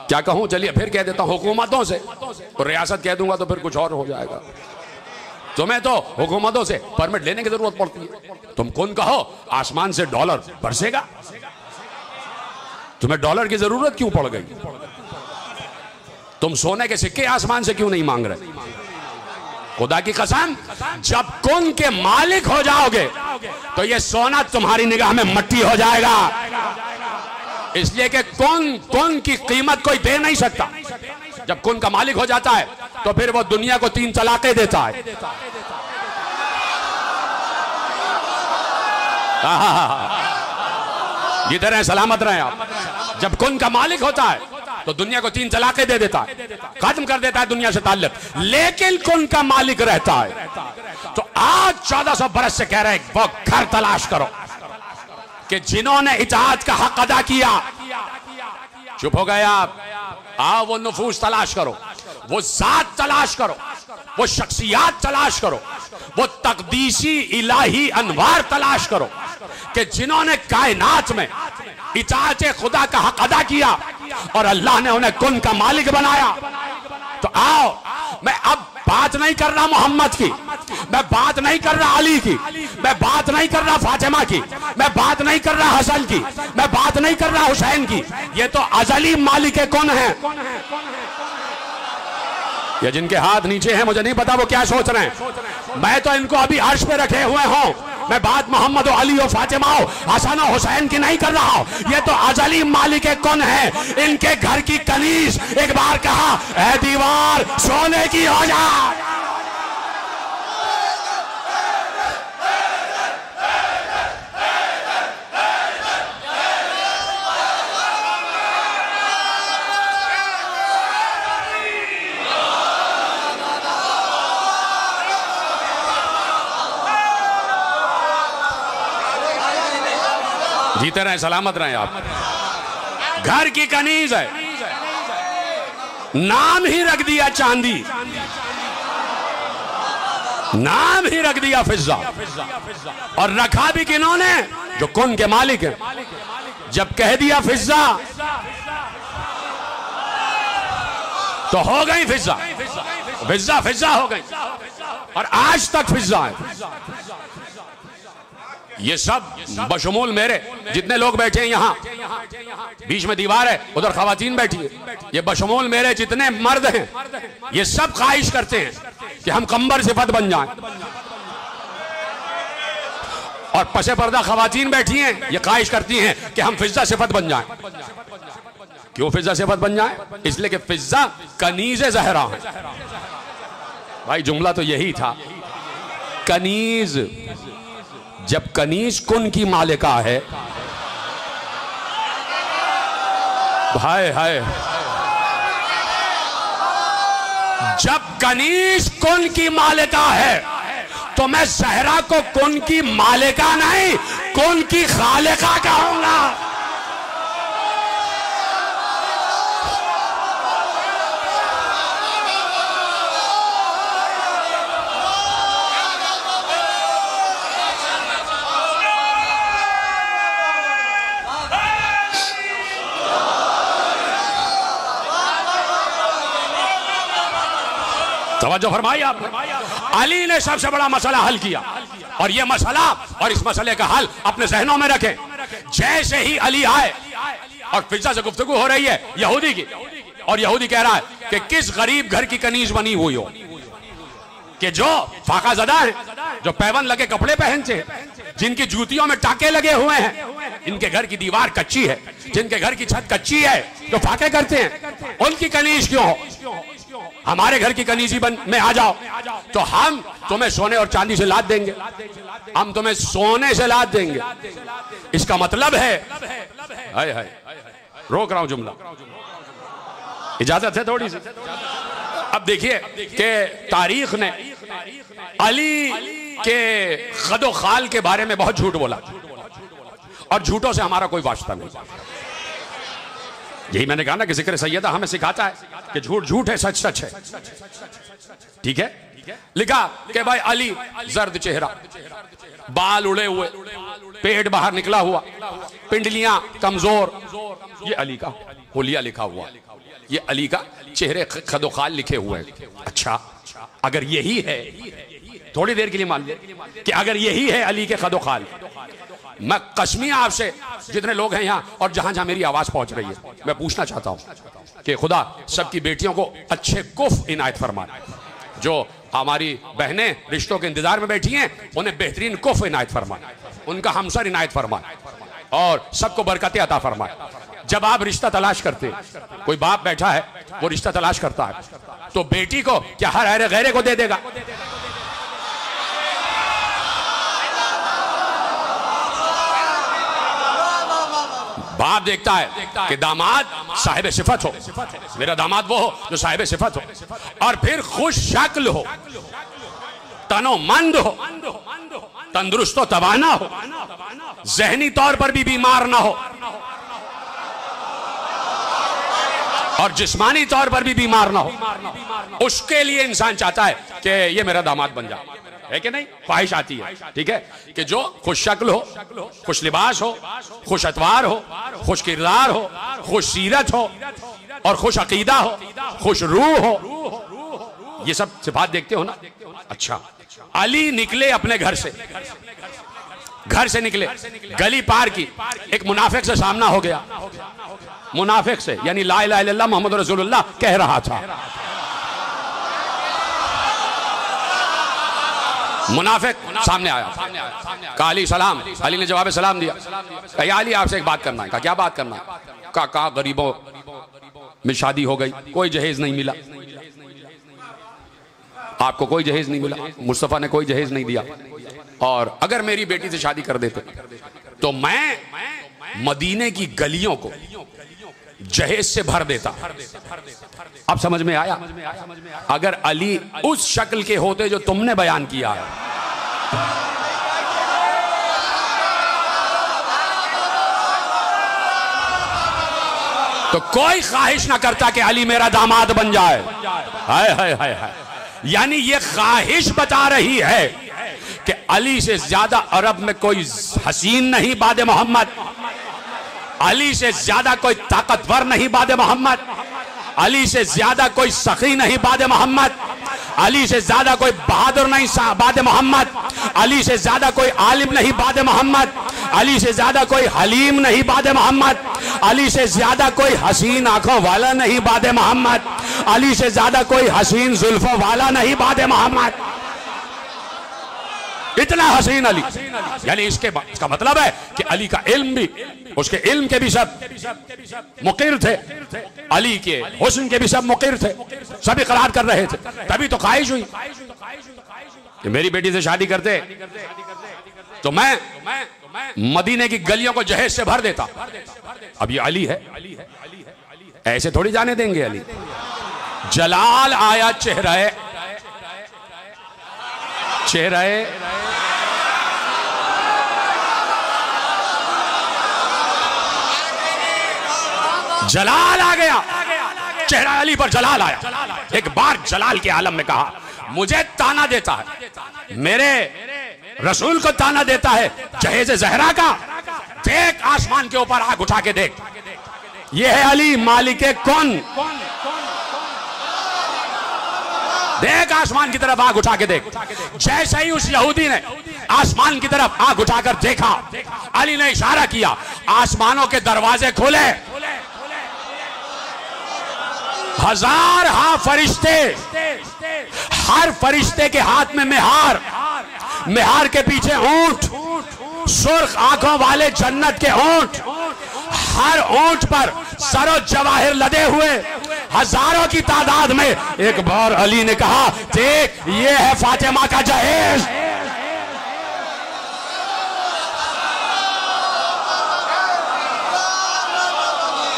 क्या कहूं, चलिए फिर कह देता हूं हुकूमतों से, तो रियासत कह दूंगा तो फिर कुछ और हो जाएगा। तुम्हें तो हुकूमतों से परमिट लेने की जरूरत पड़ती है। तुम कौन कहो आसमान से डॉलर बरसेगा, तुम्हें डॉलर की जरूरत क्यों पड़ गई, तुम सोने के सिक्के आसमान से क्यों नहीं मांग रहे। खुदा की कसम, जब कुन के मालिक हो जाओगे तो ये सोना तुम्हारी निगाह में मट्टी हो जाएगा, इसलिए कि कुन की कीमत कोई दे नहीं सकता। जब कुन का मालिक हो जाता है तो फिर वो दुनिया को 3 तलाकें देता है। जिधर हैं सलामत रहे आप। जब कुन का मालिक होता है तो दुनिया को 3 तलाकें दे देता है, खत्म कर देता है दुनिया से ताल्लुक। लेकिन कुन का मालिक रहता है तो आज 1400 बरस से कह रहे हैं वो घर तलाश करो कि जिन्होंने इताअत का हक अदा किया। चुप हो गए आप, आओ वो नफूस तलाश करो, वो जात तलाश करो, वो शख्सियात तलाश करो, वो तकदीसी इलाही अनवार तलाश करो कि जिन्होंने कायनात में इताअत खुदा का हक अदा किया और अल्लाह ने उन्हें कुन का मालिक बनाया। तो आओ, मैं अब बात नहीं कर रहा मोहम्मद की, मैं बात नहीं कर रहा अली की, मैं बात नहीं कर रहा फातिमा की, मैं बात नहीं कर रहा हसन की, मैं बात नहीं कर रहा हुसैन की। ये तो अजली मालिक कौन है? ये जिनके हाथ नीचे हैं, मुझे नहीं पता वो क्या सोच रहे हैं। मैं तो इनको अभी अर्श पे रखे हुए हूं। मैं बात मोहम्मद और अली और फातिमा हसन और हुसैन की नहीं कर रहा हूं। ये तो अजली मालिक कौन है? इनके घर की कनीज एक बार कहा, ऐ दीवार सोने की हो जा। जीते रहे, सलामत रहे आप। घर की कनीज है, नाम ही रख दिया चांदी, नाम ही रख दिया फिजा। और रखा भी किन्होंने? जो कुन के मालिक है। जब कह दिया फिजा तो हो गई फिजा, फिजा फिजा हो गई, और आज तक फिजा है। ये सब बशमूल मेरे जितने लोग बैठे हैं यहाँ, बीच में दीवार है, उधर खवातीन बैठी है, ये बशमूल मेरे जितने मर्द हैं, ये सब ख्वाहिश करते हैं कि हम कंबर सिफत बन जाएं। और पसे पर्दा खवातीन बैठी हैं, ये ख्वाहिश करती हैं कि हम फिजा सिफत बन जाएं। क्यों फिजा सिफत बन जाएं? इसलिए कि फिजा कनीज़े ज़हरा है। भाई जुमला तो यही था, कनीज। जब कनीज कुन की मालिका है, हाय हाय, जब कनीज कुन की मालिका है तो मैं ज़हरा को कुन की मालिका नहीं, कुन की खालिका कहूंगा। तवज्जो फरमाई आप। अली ने सबसे बड़ा मसला हल किया, और ये मसला और इस मसले का हल अपने जहनों में रखें। जैसे ही अली आए और फिजा से गुफ्तगू हो रही है यहूदी की, और यहूदी कह रहा है कि किस गरीब घर की कनीज बनी हुई हो कि जो फाका ज़दा है, जो पैबंद लगे कपड़े पहनते हैं, जिनकी जूतियों में टाके लगे हुए हैं, इनके घर की दीवार कच्ची है, जिनके घर की छत कच्ची है, जो फाके करते हैं, उनकी कनीज क्यों हो? हमारे घर की कनीजी बन में आ जाओ तो हम तुम्हें सोने और चांदी से लाद देंगे, हम तुम्हें सोने से लाद देंगे। इसका मतलब है, हाय हाय, रोक रहा हूं जुमला, इजाजत है थोड़ी सी। अब देखिए कि तारीख ने अली के खदो खाल के बारे में बहुत झूठ बोला, और झूठों से हमारा कोई वास्ता नहीं। यही मैंने कहा ना कि जिक्र सैयदा हमें सिखाता है कि झूठ झूठ है, सच सच है। ठीक है, लिखा कि भाई अली जर्द चेहरा, बाल उड़े हुए, पेट बाहर निकला हुआ, पिंडलियां कमजोर, ये अली का हुलिया लिखा हुआ, ये अली का चेहरे खदोखाल लिखे हुए हैं। अच्छा, अगर यही है, थोड़ी देर के लिए मान लिया कि अगर यही है अली के खदोखाल, मैं कसमिया आपसे जितने लोग हैं यहाँ और जहां जहां मेरी आवाज पहुंच रही है, मैं पूछना चाहता हूं कि खुदा सबकी बेटियों को अच्छे कुफ इनायत फरमाए। जो हमारी बहनें रिश्तों के इंतजार में बैठी हैं, उन्हें बेहतरीन कुफ इनायत फरमाए, उनका हमसर इनायत फरमाए, और सबको बरकतें अता फरमाए। जब आप रिश्ता तलाश करते हैं, कोई बाप बैठा है वो रिश्ता तलाश करता है, तो बेटी को क्या हर अहरे गैरे को दे देगा? बाप देखता है कि दामाद साहिब सिफत हो, मेरा दामाद वो हो जो साहिब सिफत हो, और फिर खुश शक्ल हो, तनोमंद हो, तंदुरुस्त हो, तवाना हो, जहनी तौर पर भी बीमार ना हो, और जिस्मानी तौर पर भी बीमार ना हो। उसके लिए इंसान चाहता है कि ये मेरा दामाद बन जाए, है कि नहीं? ख्वाहिश आती है, ठीक है, कि जो खुश शक्ल हो, खुश लिबास हो, खुश अतवार हो, खुश किरदार हो, खुश सीरत हो, और खुश अकीदा हो, खुश रूह हो, ये सब सिफात देखते हो ना। अच्छा, अली निकले अपने घर से निकले, गली पार की, एक मुनाफिक से सामना हो गया। मुनाफिक से यानी ला इलाहा इल्लल्लाह मोहम्मद रसूलुल्लाह कह रहा था। मुनाफिक सामने आया, कहा अली सलाम। अली ने जवाब सलाम दिया। कहा अली आपसे एक बात करना है। कहा क्या बात करना है? कहा गरीबों में शादी हो गई, कोई जहेज नहीं मिला, आपको कोई जहेज नहीं मिला, मुस्तफा ने कोई जहेज नहीं दिया, और अगर मेरी बेटी से शादी कर देते तो मैं मदीने की गलियों को जहेज से भर देता। अब समझ में आया? अगर अली उस शक्ल के होते जो तुमने बयान किया है, तो कोई ख्वाहिश ना करता कि अली मेरा दामाद बन जाए। हाय हाय हाय हाय। यानी ये ख्वाहिश बता रही है कि अली से ज्यादा अरब में कोई हसीन नहीं बाद मोहम्मद, अली से ज्यादा कोई ताकतवर नहीं बाद मोहम्मद, अली से ज्यादा कोई सखी नहीं बाद मोहम्मद, अली से ज्यादा कोई बहादुर नहीं बाद मोहम्मद, अली से ज्यादा कोई आलिम नहीं बाद मोहम्मद, अली से ज्यादा कोई हलीम नहीं बाद मोहम्मद, अली से ज्यादा कोई हसीन आंखों वाला नहीं बाद मोहम्मद, अली से ज्यादा कोई हसीन जुल्फों वाला नहीं बाद मोहम्मद। इतना हसीन अली। यानी इसका मतलब है कि अली का इल्म भी, उसके इल्म के भी सब मुक़िर थे, अली के हुस्न के भी सब मुक़िर थे, सब इकरार कर रहे थे। तभी तो ख्वाहिश हुई कि मेरी बेटी से शादी करते तो मैं मदीने की गलियों को जहेज से भर देता। अब ये अली है, ऐसे थोड़ी जाने देंगे अली। जलाल आया चेहरे जलाल आ गया, चेहरा अली पर जलाल आया। एक बार जलाल के आलम में कहा, मुझे ताना देता है, मेरे रसूल को ताना देता है जहेज ज़हरा का। देख आसमान के ऊपर आग उठा के देख, ये है अली मालिके कौन। देख आसमान की तरफ आग उठा के देख। जैसे ही उस यहूदी ने आसमान की तरफ आग उठाकर देखा, अली ने इशारा किया, आसमानों के दरवाजे खोले, हजार फरिश्ते, हर फरिश्ते के हाथ में मेहार, मेहार के पीछे ऊंट, सुर्ख आंखों वाले जन्नत के ऊंट, हर ऊंट पर सरो जवाहिर लदे हुए, हजारों की तादाद में। एक बार अली ने कहा, देख ये है फातिमा का जहेज।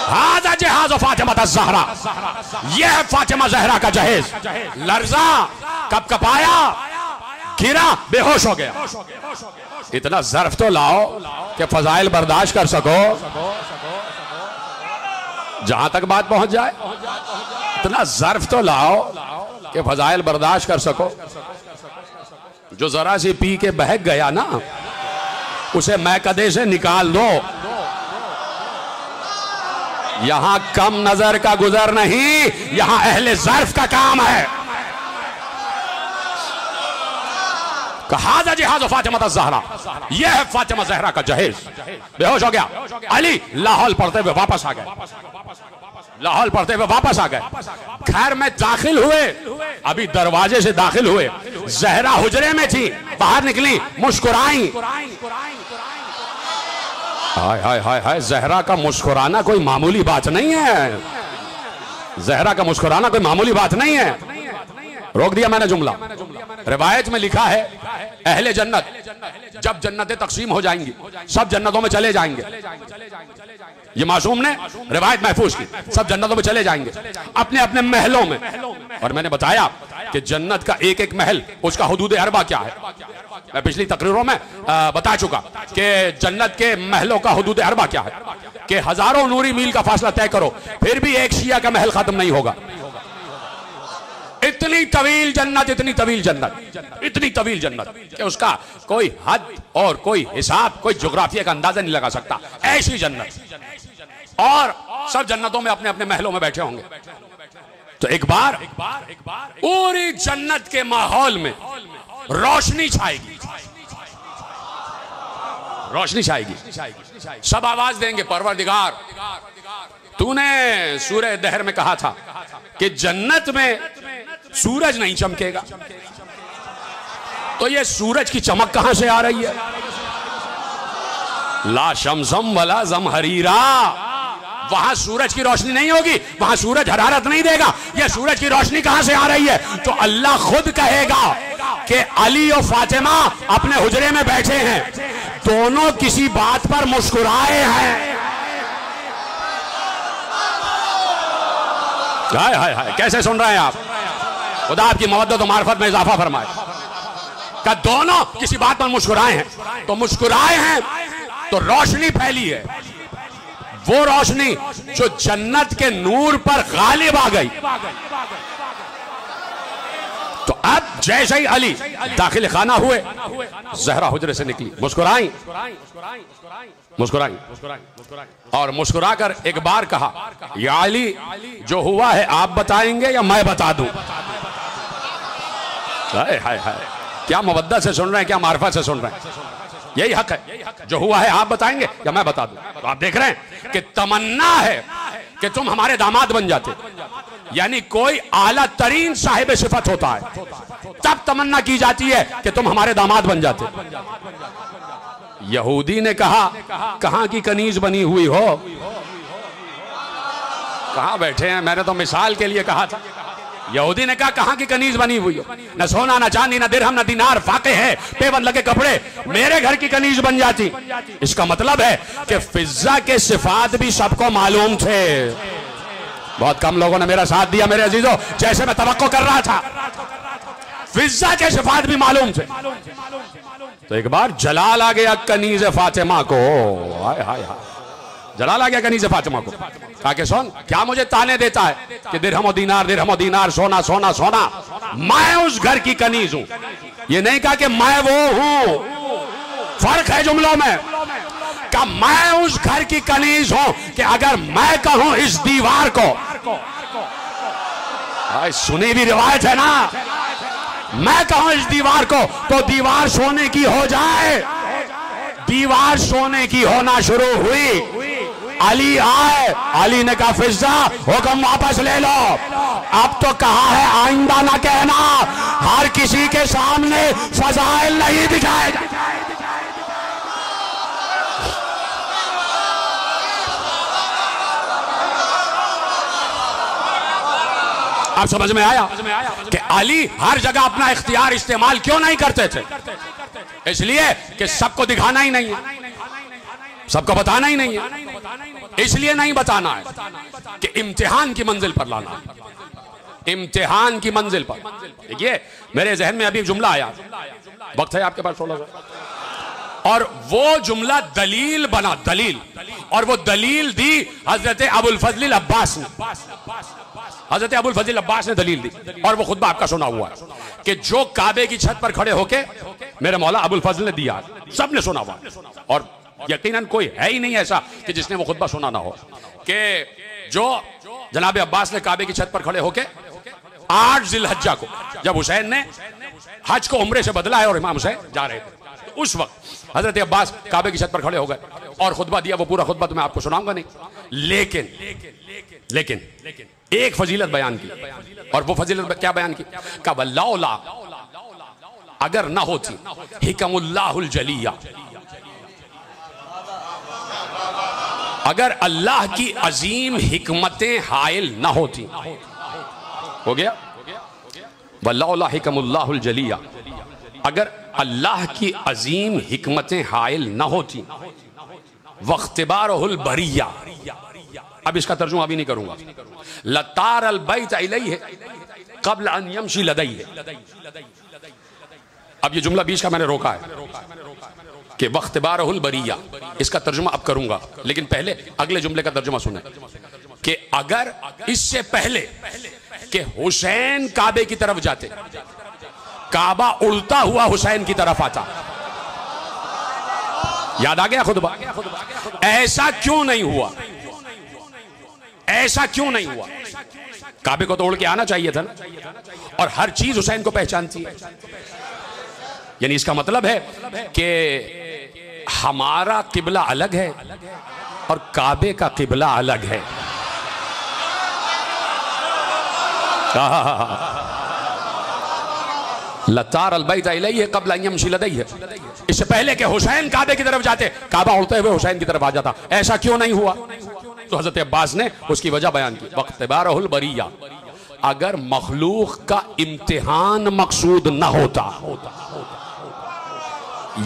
हाज़ा जहाज़ फातिमा ज़हरा, यह है फातिमा ज़हरा का जहेज। लर्जा कपकपाया, गिरा, बेहोश हो गया। इतना ज़र्फ तो लाओ कि फजाइल बर्दाश्त कर सको, जहां तक बात पहुंच जाए। इतना ज़र्फ तो लाओ कि फजाइल बर्दाश्त कर सको। जो जरा सी पी के बहक गया ना, उसे मैकदे से निकाल दो। यहां कम नजर का गुजर नहीं, यहां अहले ज़र्फ का काम है। हाज़ा जिहाज़ फातिमा ज़हरा, यह है फातिमा ज़हरा का जहेज। बेहोश हो गया अली, लाहौल पढ़ते हुए वापस आ गए, लाहौल पढ़ते हुए वापस आ गए। खैर में दाखिल हुए, अभी दरवाजे से दाखिल हुए, ज़हरा हुजरे में थी, बाहर निकली, मुस्कुराई। हाय हाय हाय हाय, ज़हरा का मुस्कुराना कोई मामूली बात नहीं है। ज़हरा का मुस्कुराना कोई मामूली बात नहीं है। रोक दिया मैंने जुमला। रिवायत में लिखा है, अहले जन्नत जब जन्नतें तकसीम हो जाएंगी, सब जन्नतों में चले जाएंगे। ये मासूम ने रिवायत महफूज की, सब जन्नतों में चले जाएंगे अपने अपने महलों में। और मैंने बताया कि जन्नत का एक एक महल, उसका हुदूद अरबा क्या है। मैं पिछली तकरीरों में बता चुका कि जन्नत के महलों का हुदूद अरबा क्या है, कि हजारों नूरी मील का फासला तय करो, फिर भी एक शिया का महल खत्म नहीं होगा। इतनी तवील जन्नत, इतनी तवील जन्नत, इतनी तवील जन्नत कि उसका कोई हद और कोई हिसाब, कोई जोग्राफिया का अंदाजा नहीं लगा सकता। ऐसी जन्नत। और सब जन्नतों में अपने अपने महलों में बैठे होंगे। तो एक बार पूरी जन्नत के माहौल में रोशनी छाएगी, रोशनी छाएगी। सब आवाज देंगे, परवरदिगार तूने सूरह दहर में कहा था कि जन्नत में सूरज नहीं चमकेगा, तो ये सूरज की चमक कहां से आ रही है? ला शमसम वला जमहरीरा, वहां सूरज की रोशनी नहीं होगी, वहां सूरज हरारत नहीं देगा, ये सूरज की रोशनी कहां से आ रही है? तो अल्लाह खुद कहेगा कि अली और फातिमा अपने हुजरे में बैठे हैं, दोनों किसी बात पर मुस्कुराए हैं। हाय हाय हाय, कैसे सुन रहे हैं आप? खुदा आपकी मवद्दत और मार्फत में इजाफा फरमाए। का दोनों किसी बात पर मुस्कुराए हैं, तो मुस्कुराए हैं तो रोशनी फैली है, वो रोशनी जो जन्नत के नूर पर गालिब आ गई। तो अब जैसे ही अली दाखिल खाना हुए, जहरा हुजरे से निकली, मुस्कुराई और मुस्कुराकर एक बार कहा, या अली जो हुआ है आप बताएंगे या मैं बता दूं? हाय हाय हाय, क्या मवद्दत से सुन रहे हैं, क्या मार्फत से सुन रहे हैं? यही हक है, जो हुआ है आप बताएंगे या मैं बता दूं? तो आप देख रहे हैं कि तमन्ना है कि तुम हमारे दामाद बन जाते, यानी कोई आला तरीन साहिब सिफत होता है तब तमन्ना की जाती है कि तुम हमारे दामाद बन जाते। यहूदी ने कहा, कहां की कनीज बनी हुई हो? कहां बैठे हैं? मैंने तो मिसाल के लिए कहा था। यहूदी ने कहा, कहां की कनीज बनी हुई हो? न सोना न चांदी न दिरहम न दिनार, फाके है पेबंद लगे कपड़े, मेरे घर की कनीज बन जाती। इसका मतलब है कि फिजा के सिफात भी सबको मालूम थे। बहुत कम लोगों ने मेरा साथ दिया मेरे अजीजों, जैसे मैं तवक्को कर रहा था। फिजा के सिफात भी मालूम थे। तो एक बार जलाल आ गया कनीज फातिमा को, हाय हाय हाय, जलाल आ गया कनीज फातिमा को। कहा कि सुन, क्या मुझे ताने देता है कि दिरहम और दीनार, सोना सोना सोना? मैं उस घर की कनीज हूं। ये नहीं कहा कि मैं वो हूं, फर्क है जुमलों में। कहा मैं उस घर की कनीज हूं कि अगर मैं कहूं इस दीवार को, सुनी भी रिवायत है ना, मैं कहूं इस दीवार को तो दीवार सोने की हो जाए। दीवार सोने की होना शुरू हुई। अली आए, अली ने कहा फिजा हुक्म वापस ले लो। अब तो कहा है आइंदा ना कहना, हर किसी के सामने फजाइल नहीं दिखाए। आप समझ में आया कि अली हर जगह अपना इख्तियार इस्तेमाल क्यों नहीं करते थे? इसलिए कि सबको दिखाना ही नहीं है, सबको बताना ही नहीं है। इसलिए नहीं बताना है कि इम्तिहान की मंजिल पर लाना है, इम्तिहान की मंजिल पर। देखिए मेरे जहन में अभी जुमला आया, वक्त है आपके पास थोड़ा सा, और वो जुमला दलील बना, दलील, और वो दलील दी हजरत अबुल फजल अब्बास ने। हजरत अबुल फजल अब्बास ने दलील दी और वो खुतबा आपका सुना हुआ है कि जो काबे की छत पर खड़े होके मेरे मौला अबुल फजल ने दिया, सबने सुना हुआ, और यकीनन कोई है ही नहीं ऐसा कि जिसने वो खुतबा सुना ना हो, कि जो जनाब अब्बास ने काबे की छत पर खड़े होके 8 जिलहज्जा को, जब हुसैन ने हज को उम्रे से बदला है और इमाम हुसैन जा रहे थे, तो उस वक्त हजरत अब्बास काबे की छत पर खड़े हो गए और खुतबा दिया। वो पूरा खुतबा तो मैं आपको सुनाऊंगा नहीं, लेकिन एक फजीलत बयान की, और वो फजीलत क्या बयान की? का वल्लौला, अगर ना होती हिकमुल्लाहुल जलिया, अगर अल्लाह की अजीम हिकमतें हायल ना होती, हो गया, वल्लौला हिकमुल्लाहुल जलिया, अगर अल्लाह की अजीम हिकमतें हायल ना होती, वख्तिबारुल बरिया, अब इसका तर्जुमा अभी नहीं करूंगा, लतार अल बैत इलैहि क़ब्ल अन यमशी लदैहि। अब ये जुमला बीच का मैंने रोका है कि वख्तिबारुल बरिया, इसका तर्जुमा अब करूंगा, लेकिन पहले अगले जुमले का तर्जुमा सुने कि अगर इससे पहले कि हुसैन काबे की तरफ जाते, काबा उल्टा हुआ हुसैन की तरफ आता। याद आ गया खुतबा? ऐसा क्यों नहीं हुआ? ऐसा क्यों नहीं हुआ? काबे को तो उड़ के आना चाहिए था ना, और हर चीज हुसैन को पहचानती है। यानी इसका मतलब है कि हमारा किबला अलग है और काबे का किबला अलग है। लतार अलबैत इलैहि क़ब्ल अन यमशी लदैहि, इससे पहले कि हुसैन काबे की तरफ जाते, काबा उड़ते हुए हुसैन की तरफ आ जाता। ऐसा क्यों नहीं हुआ? तो हजरत अब्बास ने उसकी वजह बयान की। वक़्तिबारुल बरिया, अगर मखलूक का इम्तिहान मकसूद न होता,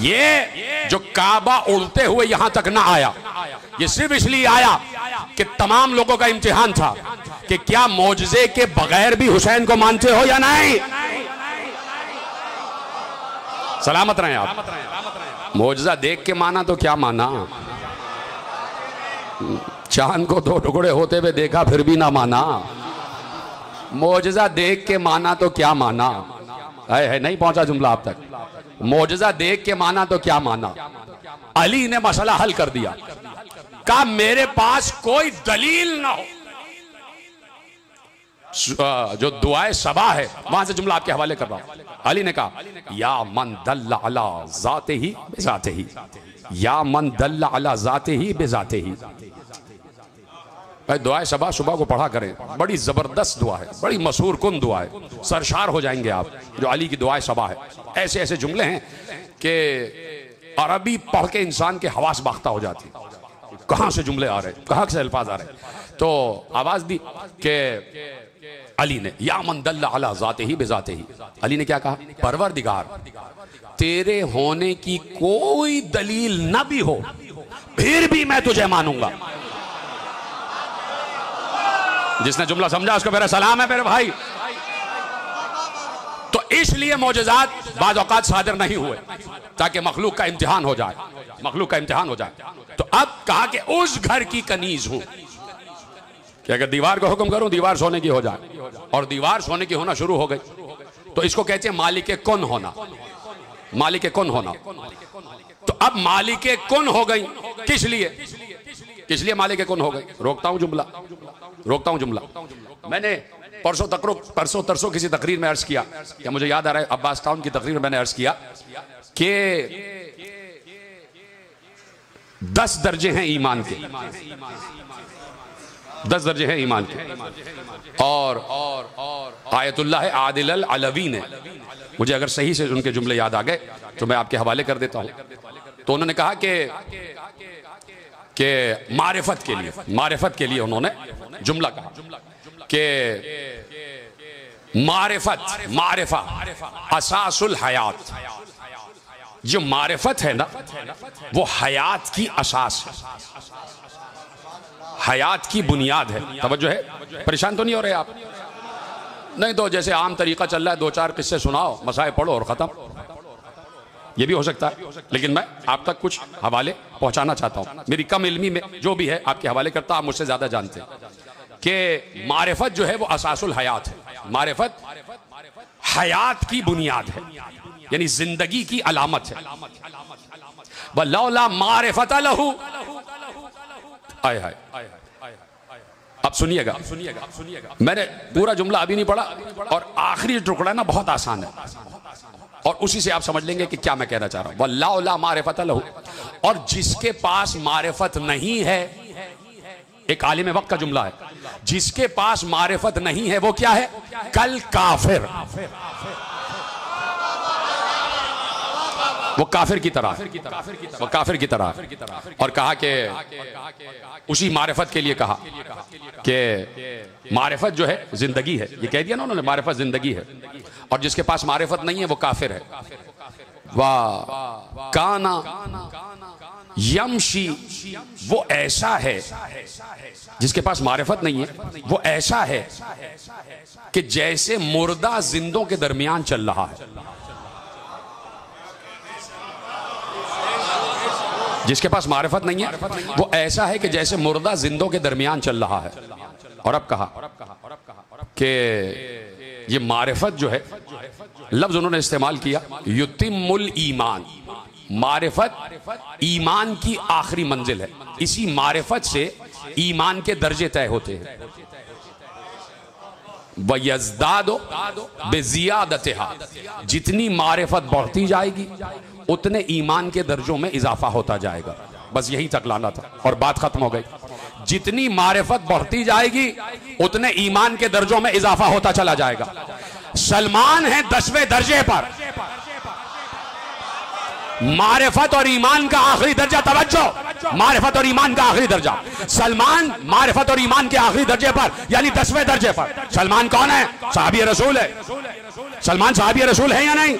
ये जो काबा उड़ते हुए यहां तक ना आया, ये सिर्फ इसलिए आया कि तमाम लोगों का इम्तिहान था कि क्या मौजज़े के बगैर भी हुसैन को मानते हो या नहीं। सलामत रहें आप। मौजज़ा देख के माना तो क्या माना, चांद को दो टुकड़े होते हुए देखा फिर भी ना माना। मौजज़ा देख के माना तो क्या माना है, नहीं पहुंचा जुमला आप तक। मौजज़ा देख के माना तो क्या माना। अली ने मसला हल कर दिया, कहा मेरे पास कोई दलील ना हो। जो दुआए सबा है वहां से जुमला आपके हवाले कर रहा हूं। अली ने कहा या मन दल्ला अला ज़ाते ही बेज़ाते ही, या मन दल्ला अला ज़ाते ही बेज़ाते ही। भाई दुआए सबा सुबह को पढ़ा करें, बड़ी जबरदस्त दुआ है, बड़ी मशहूर कुन दुआ है, सरशार हो जाएंगे आप। जो अली की दुआए सबा है, ऐसे ऐसे जुमले हैं कि अरबी पढ़ के इंसान के हवास बाख्ता हो जाती। कहां से जुमले आ रहे, कहां से अल्फाज आ रहे। तो आवाज दी कि अली ने या मन दल्ला अला ज़ाते ही बेज़ाते ही। अली ने क्या कहा, परवरदिगार तेरे होने की कोई दलील न भी हो फिर भी मैं तुझे मानूंगा। जिसने जुमला समझा उसको मेरा सलाम है मेरे भाई। तो इसलिए मौजज़ात बाज़ औक़ात सादिर नहीं हुए ताकि मखलूक का इम्तिहान हो जाए, मखलूक का इम्तिहान हो जाए। तो अब कहा कि उस घर की कनीज हूं कि अगर दीवार को हुक्म करूं दीवार सोने की हो जाए, और दीवार सोने की होना शुरू हो गई तो इसको कहते हैं मालिक कुन होना, मालिक कुन होना। तो अब मालिक कुन हो गई, किस लिए, किस लिए मालिक कुन हो गई? रोकता हूं जुमला, रोकता हूं जुमला। मैंने परसों तरसों किसी तकरीर में अर्ज किया, या मुझे याद आ रहा है अब्बास टाउन की तकरीर में मैंने अर्ज किया कि 10 दर्जे हैं ईमान के, 10 दर्जे हैं ईमान के। और आयतुल्लाह आदिल अल अलवी ने, मुझे अगर सही से उनके जुमले याद आ गए तो मैं आपके हवाले कर देता हूं। तो उन्होंने कहा कि मारिफत के लिए, मारिफत के लिए उन्होंने जुमला कहा कि मारिफा असासुल हयात। जो मारिफत है ना वो हयात की असास है, हयात की बुनियाद है। तवज्जो है, परेशान तो नहीं हो रहे आप? नहीं तो जैसे आम तरीका चल रहा है, 2-4 किस्से सुनाओ, मसाए पढ़ो और खत्म, ये भी हो सकता है। लेकिन मैं आप तक कुछ हवाले पहुंचाना चाहता हूं, मेरी कम इल्मी में जो भी है आपके हवाले करता, आप मुझसे ज्यादा जानते हैं कि मारिफत जो है वो असासुल हयात है। मारिफत हयात की बुनियाद है, यानी जिंदगी की अलामत है। वलौला मारिफत लहू, आय हाय। अब सुनिएगा, मैंने पूरा जुमला अभी नहीं पढ़ा और आखिरी टुकड़ा ना बहुत आसान है और उसी से आप समझ लेंगे कि क्या मैं कहना चाह रहा हूं। वल्लाह मारिफत लहू, और जिसके पास मारिफत नहीं है, एक आलिम वक्त का जुमला है, जिसके पास मारिफत नहीं है वो क्या है? कल काफिर, वो काफिर की तरह, वो काफिर की तरह। और कहा कि उसी मारिफत के लिए कहा कि मारिफत जो है जिंदगी है, ये कह दिया ना उन्होंने, मारिफत जिंदगी है, और जिसके पास मारिफत नहीं है वो काफिर है। वाह काना यमशी, वो ऐसा है जिसके पास मारिफत नहीं है, वो ऐसा है कि जैसे मुर्दा जिंदों के दरमियान चल रहा है। जिसके पास मारिफत नहीं है वो ऐसा है कि जैसे मुर्दा जिंदों के दरमियान चल रहा है। और अब कहा कि ये मारिफत जो है, लफ्ज उन्होंने इस्तेमाल किया युतिमुल ईमान, मारिफत ईमान की आखिरी मंजिल है। इसी मारिफत से ईमान के दर्जे तय होते हैं। वयज़दादो बिज़ियादतिहा, जितनी मारिफत बढ़ती जाएगी उतने ईमान के दर्जों में इजाफा होता जाएगा। बस यही तक लाना था और बात खत्म हो गई। जितनी मारिफत बढ़ती जाएगी उतने ईमान के दर्जों में इजाफा होता चला जाएगा। सलमान है 10वें दर्जे पर, मारिफत और ईमान का आखिरी दर्जा, तवज्जो, मारिफत और ईमान का आखिरी दर्जा। सलमान मारिफत और ईमान के आखिरी दर्जे पर, यानी 10वें दर्जे पर। सलमान कौन है? सहाबी रसूल है। सलमान सहाबी रसूल है या नहीं?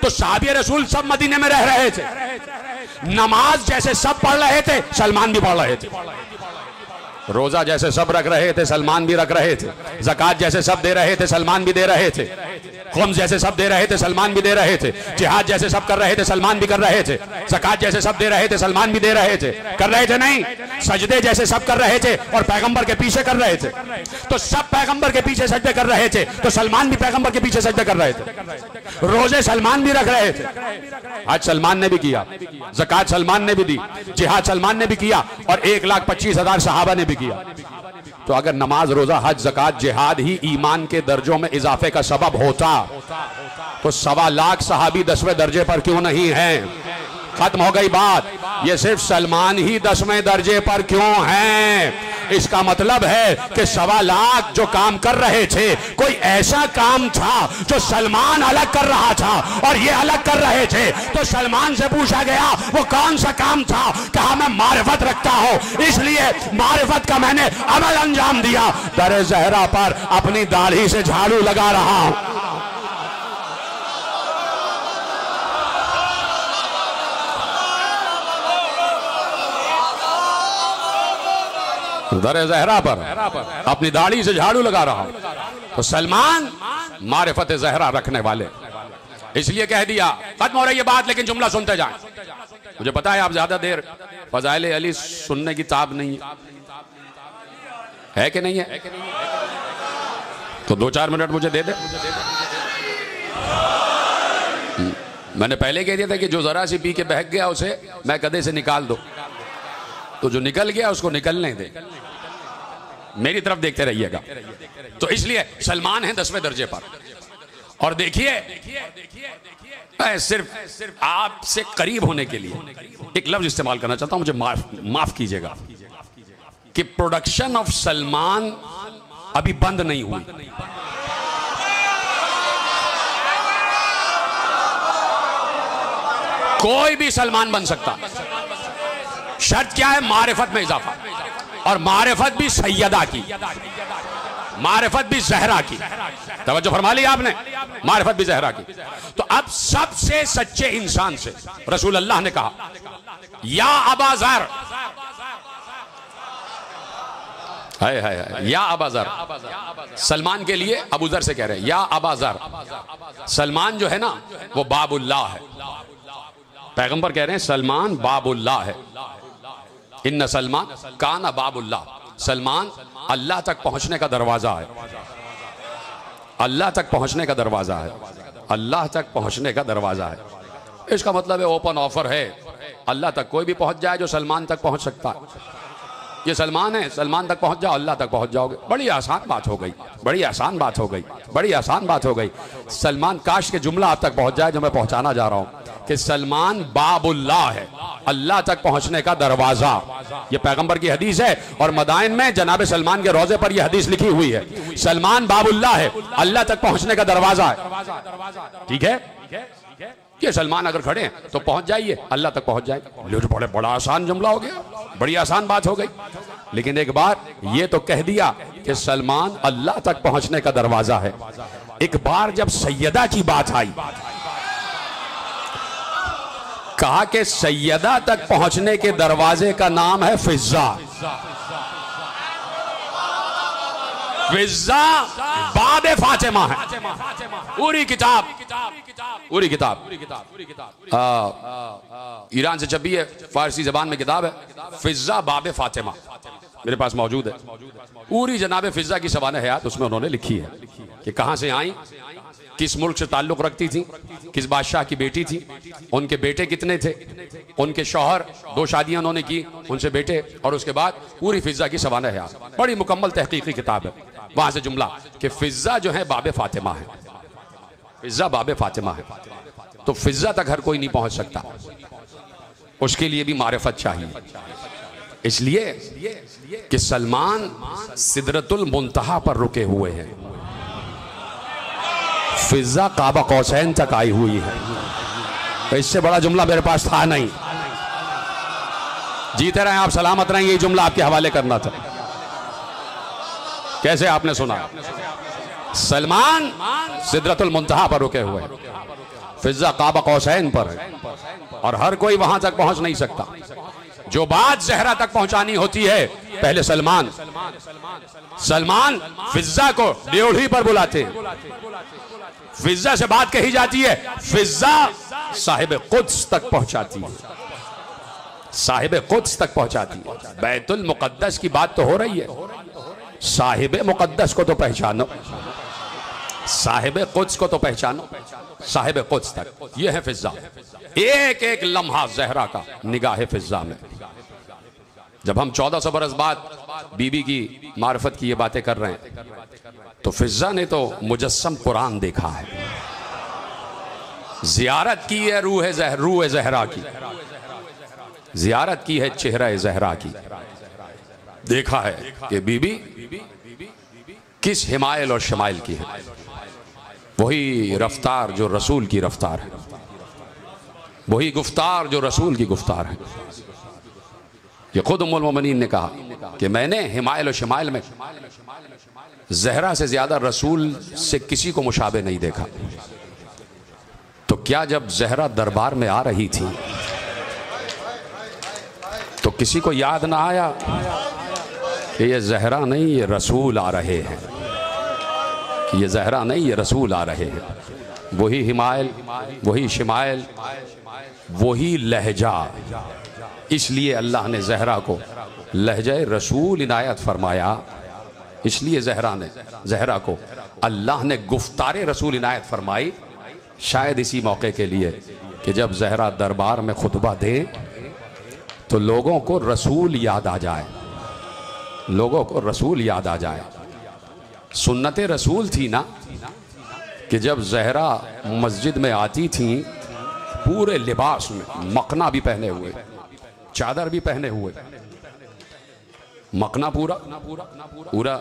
तो सहाबी रसूल सब मदीने में रह रहे थे, नमाज जैसे सब पढ़ रहे थे सलमान भी पढ़ रहे थे, रोजा जैसे सब रख रहे थे सलमान भी रख रहे थे, ज़कात जैसे सब दे रहे थे सलमान भी दे रहे थे, खुम्स जैसे सब दे रहे थे सलमान भी दे रहे थे, जिहाद जैसे सब कर रहे थे सलमान भी कर रहे थे, ज़कात जैसे सब दे रहे थे सलमान भी दे रहे थे। कर रहे थे नहीं? सजदे जैसे सब कर रहे थे और पैगंबर के पीछे कर रहे थे। तो सब पैगंबर के पीछे सजदे कर रहे थे तो सलमान भी पैगंबर के पीछे सजदे कर रहे थे। रोजे सलमान भी रख रहे थे, आज सलमान ने भी किया, ज़कात सलमान ने भी दी, जिहाद सलमान ने भी किया और 1,25,000 सहाबा ने भी किया। तो अगर नमाज, रोजा, हज, ज़कात, जिहाद ही ईमान के दर्जों में इजाफे का सबब होता तो 1.25 लाख सहाबी 10वें दर्जे पर क्यों नहीं हैं? खत्म हो गई बात। ये सिर्फ सलमान ही 10वें दर्जे पर क्यों हैं? इसका मतलब है कि 1.25 लाख जो काम कर रहे थे, कोई ऐसा काम था जो सलमान अलग कर रहा था और ये अलग कर रहे थे। तो सलमान से पूछा गया वो कौन सा काम था? कहा मैं मारिफत रखता हूं, इसलिए मारिफत का मैंने अमल अंजाम दिया। दर ज़हरा पर अपनी दाढ़ी से झाड़ू लगा रहा हूं। दर ज़हरा पर अपनी दाढ़ी से झाड़ू लगा रहा हूं। तो सलमान मारिफत ज़हरा रखने वाले, इसलिए कह दिया। खत्म हो रही है बात, लेकिन जुमला सुनते जाएं। मुझे पता है आप ज्यादा देर फज़ाइल अली सुनने की ताब नहीं है कि नहीं है? तो 2-4 मिनट मुझे दे दे। मैंने पहले कह दिया था कि जो जरा सी पी के बहक गया उसे मैं कदे से निकाल दो, तो जो निकल गया उसको निकलने दे। मेरी तरफ देखते रहिएगा। तो इसलिए सलमान है 10वें दर्जे पर। और देखिए, मैं सिर्फ आपसे करीब होने के लिए एक लफ्ज इस्तेमाल करना चाहता हूं, मुझे माफ कीजिएगा, कि प्रोडक्शन ऑफ सलमान अभी बंद नहीं हुई। कोई भी सलमान बन सकता। शर्त क्या है? मारिफत में इजाफा, और मारिफत भी सैयदा की, मारिफत भी ज़हरा की। तवज्जो फरमा लिया आपने? मारिफत भी ज़हरा की। तो अब सबसे सच्चे इंसान से रसूल अल्लाह ने कहा, या अबा ज़र, हाय हाय हाय, या अबा ज़र। सलमान के लिए अबू ज़र से कह रहे हैं या अबा ज़र। सलमान जो है ना वो बाबुल्लाह है। पैगंबर कह रहे हैं सलमान बाबुल्लाह है। इन्ना सलमान काना बाबुल्लाह, सलमान अल्लाह तक पहुंचने का दरवाजा है। अल्लाह तक पहुंचने का दरवाजा है। अल्लाह तक पहुंचने का दरवाजा है। इसका मतलब है ओपन ऑफर है, अल्लाह तक कोई भी पहुंच जाए जो सलमान तक पहुंच सकता है। ये सलमान है, सलमान तक पहुंच जाओ, अल्लाह तक पहुंच जाओगे। बड़ी आसान बात हो गई, बड़ी आसान बात हो गई, बड़ी आसान बात हो गई। सलमान, काश के जुमला आप तक पहुंच जाए जो मैं पहुंचाना जा रहा हूं कि सलमान बाबुल्लाह है, अल्लाह तक पहुंचने का दरवाजा। ये पैगंबर की हदीस है और मदाइन में जनाब सलमान के रोजे पर यह हदीस लिखी हुई है। सलमान बाबुल्लाह है, अल्लाह तक पहुंचने का दरवाजा है। ठीक है? ये सलमान अगर खड़े हैं तो पहुंच जाइए, अल्लाह तक पहुंच जाएंगे। बड़ा आसान जुमला हो गया, बड़ी आसान बात हो गई। लेकिन एक बार ये तो कह दिया कि सलमान अल्लाह तक पहुंचने का दरवाजा है। एक बार जब सैयदा की बात आई, कहा कि सैयदा तक पहुंचने के दरवाजे का नाम है फिजा। फिजा बाबे फातिमा है। पूरी किताब, पूरी किताब ईरान से छपी है, फारसी जबान में किताब है, फिजा बाबे फातिमा मेरे पास मौजूद है। पूरी जनाब फिजा की सवाने हयात उसमें उन्होंने लिखी है कि कहां से आई किस मुल्क से ताल्लुक रखती थी, किस बादशाह की बेटी थी, उनके बेटे कितने थे, उनके शौहर, 2 शादियां उन्होंने की, उनसे बेटे, और उसके बाद पूरी फिजा की सवाना है। बड़ी मुकम्मल तहकीकी किताब है। वहां से जुमला कि फिजा जो है बाबे फातिमा है, फिजा बाबे फातिमा है। तो फिजा तक हर कोई नहीं पहुंच सकता, उसके लिए भी मारिफत चाहिए। इसलिए कि सलमान सिदरतुल मुंतहा पर रुके हुए हैं, फिजा काबा कौसैन तक आई हुई है। तो इससे बड़ा जुमला मेरे पास था नहीं। जीते रहे आप, सलामत रहें, ये जुमला आपके हवाले करना था। कैसे आपने सुना? सलमान सिदरतुल मुंतहा पर रुके हुए, फिजा काबा कौसैन पर है, और हर कोई वहां तक पहुंच नहीं सकता। जो बात ज़हरा तक पहुंचानी होती है, पहले सलमान फिजा को ड्योढ़ी पर बुलाते, फिजा से बात कही जाती है, फिजा साहिब कुद्स तक पहुंचाती है, साहिब कुद्स तक पहुंचाती है। बैतुल मुकद्दस की बात तो हो रही है, साहिब मुकद्दस को तो पहचानो, साहिब कुद्स को तो पहचानो, साहिब कुद्स तक। यह है फिजा। एक एक लम्हा ज़हरा का निगाह फिजा में। जब हम 1400 बरस बाद बीबी की मार्फत की ये बातें कर रहे हैं, तो फिजा ने तो मुजस्सम कुरान देखा है, जियारत की है रूह ज़हरा की, जियारत की है चेहरा ज़हरा की। देखा है कि बीबी किस हिमायल और शमाइल की है, वही रफ्तार जो रसूल की रफ्तार है, वही गुफ्तार जो रसूल की गुफ्तार है। ये खुद उम्मुल मोमिनीन ने कहा कि मैंने हिमायल और शमाइल में ज़हरा से ज्यादा रसूल से किसी को मुशाबे नहीं देखा। तो क्या जब ज़हरा दरबार में आ रही थी तो किसी को याद ना आया कि ये ज़हरा नहीं, ये रसूल आ रहे हैं, ये ज़हरा नहीं, ये रसूल आ रहे हैं। वही हिमायल, वही शमाइल, वही लहजा। इसलिए अल्लाह ने ज़हरा को लहजा रसूल इनायत फरमाया, इसलिए ज़हरा को अल्लाह ने गुफ्तारे रसूल इनायत फरमाई। शायद इसी मौके के लिए कि जब ज़हरा दरबार में खुतबा दे तो लोगों को रसूल याद आ जाए, लोगों को रसूल याद आ जाए। सुन्नत रसूल थी ना कि जब ज़हरा मस्जिद में आती थी पूरे लिबास में, मकना भी पहने हुए, चादर भी पहने हुए, मकना पूरा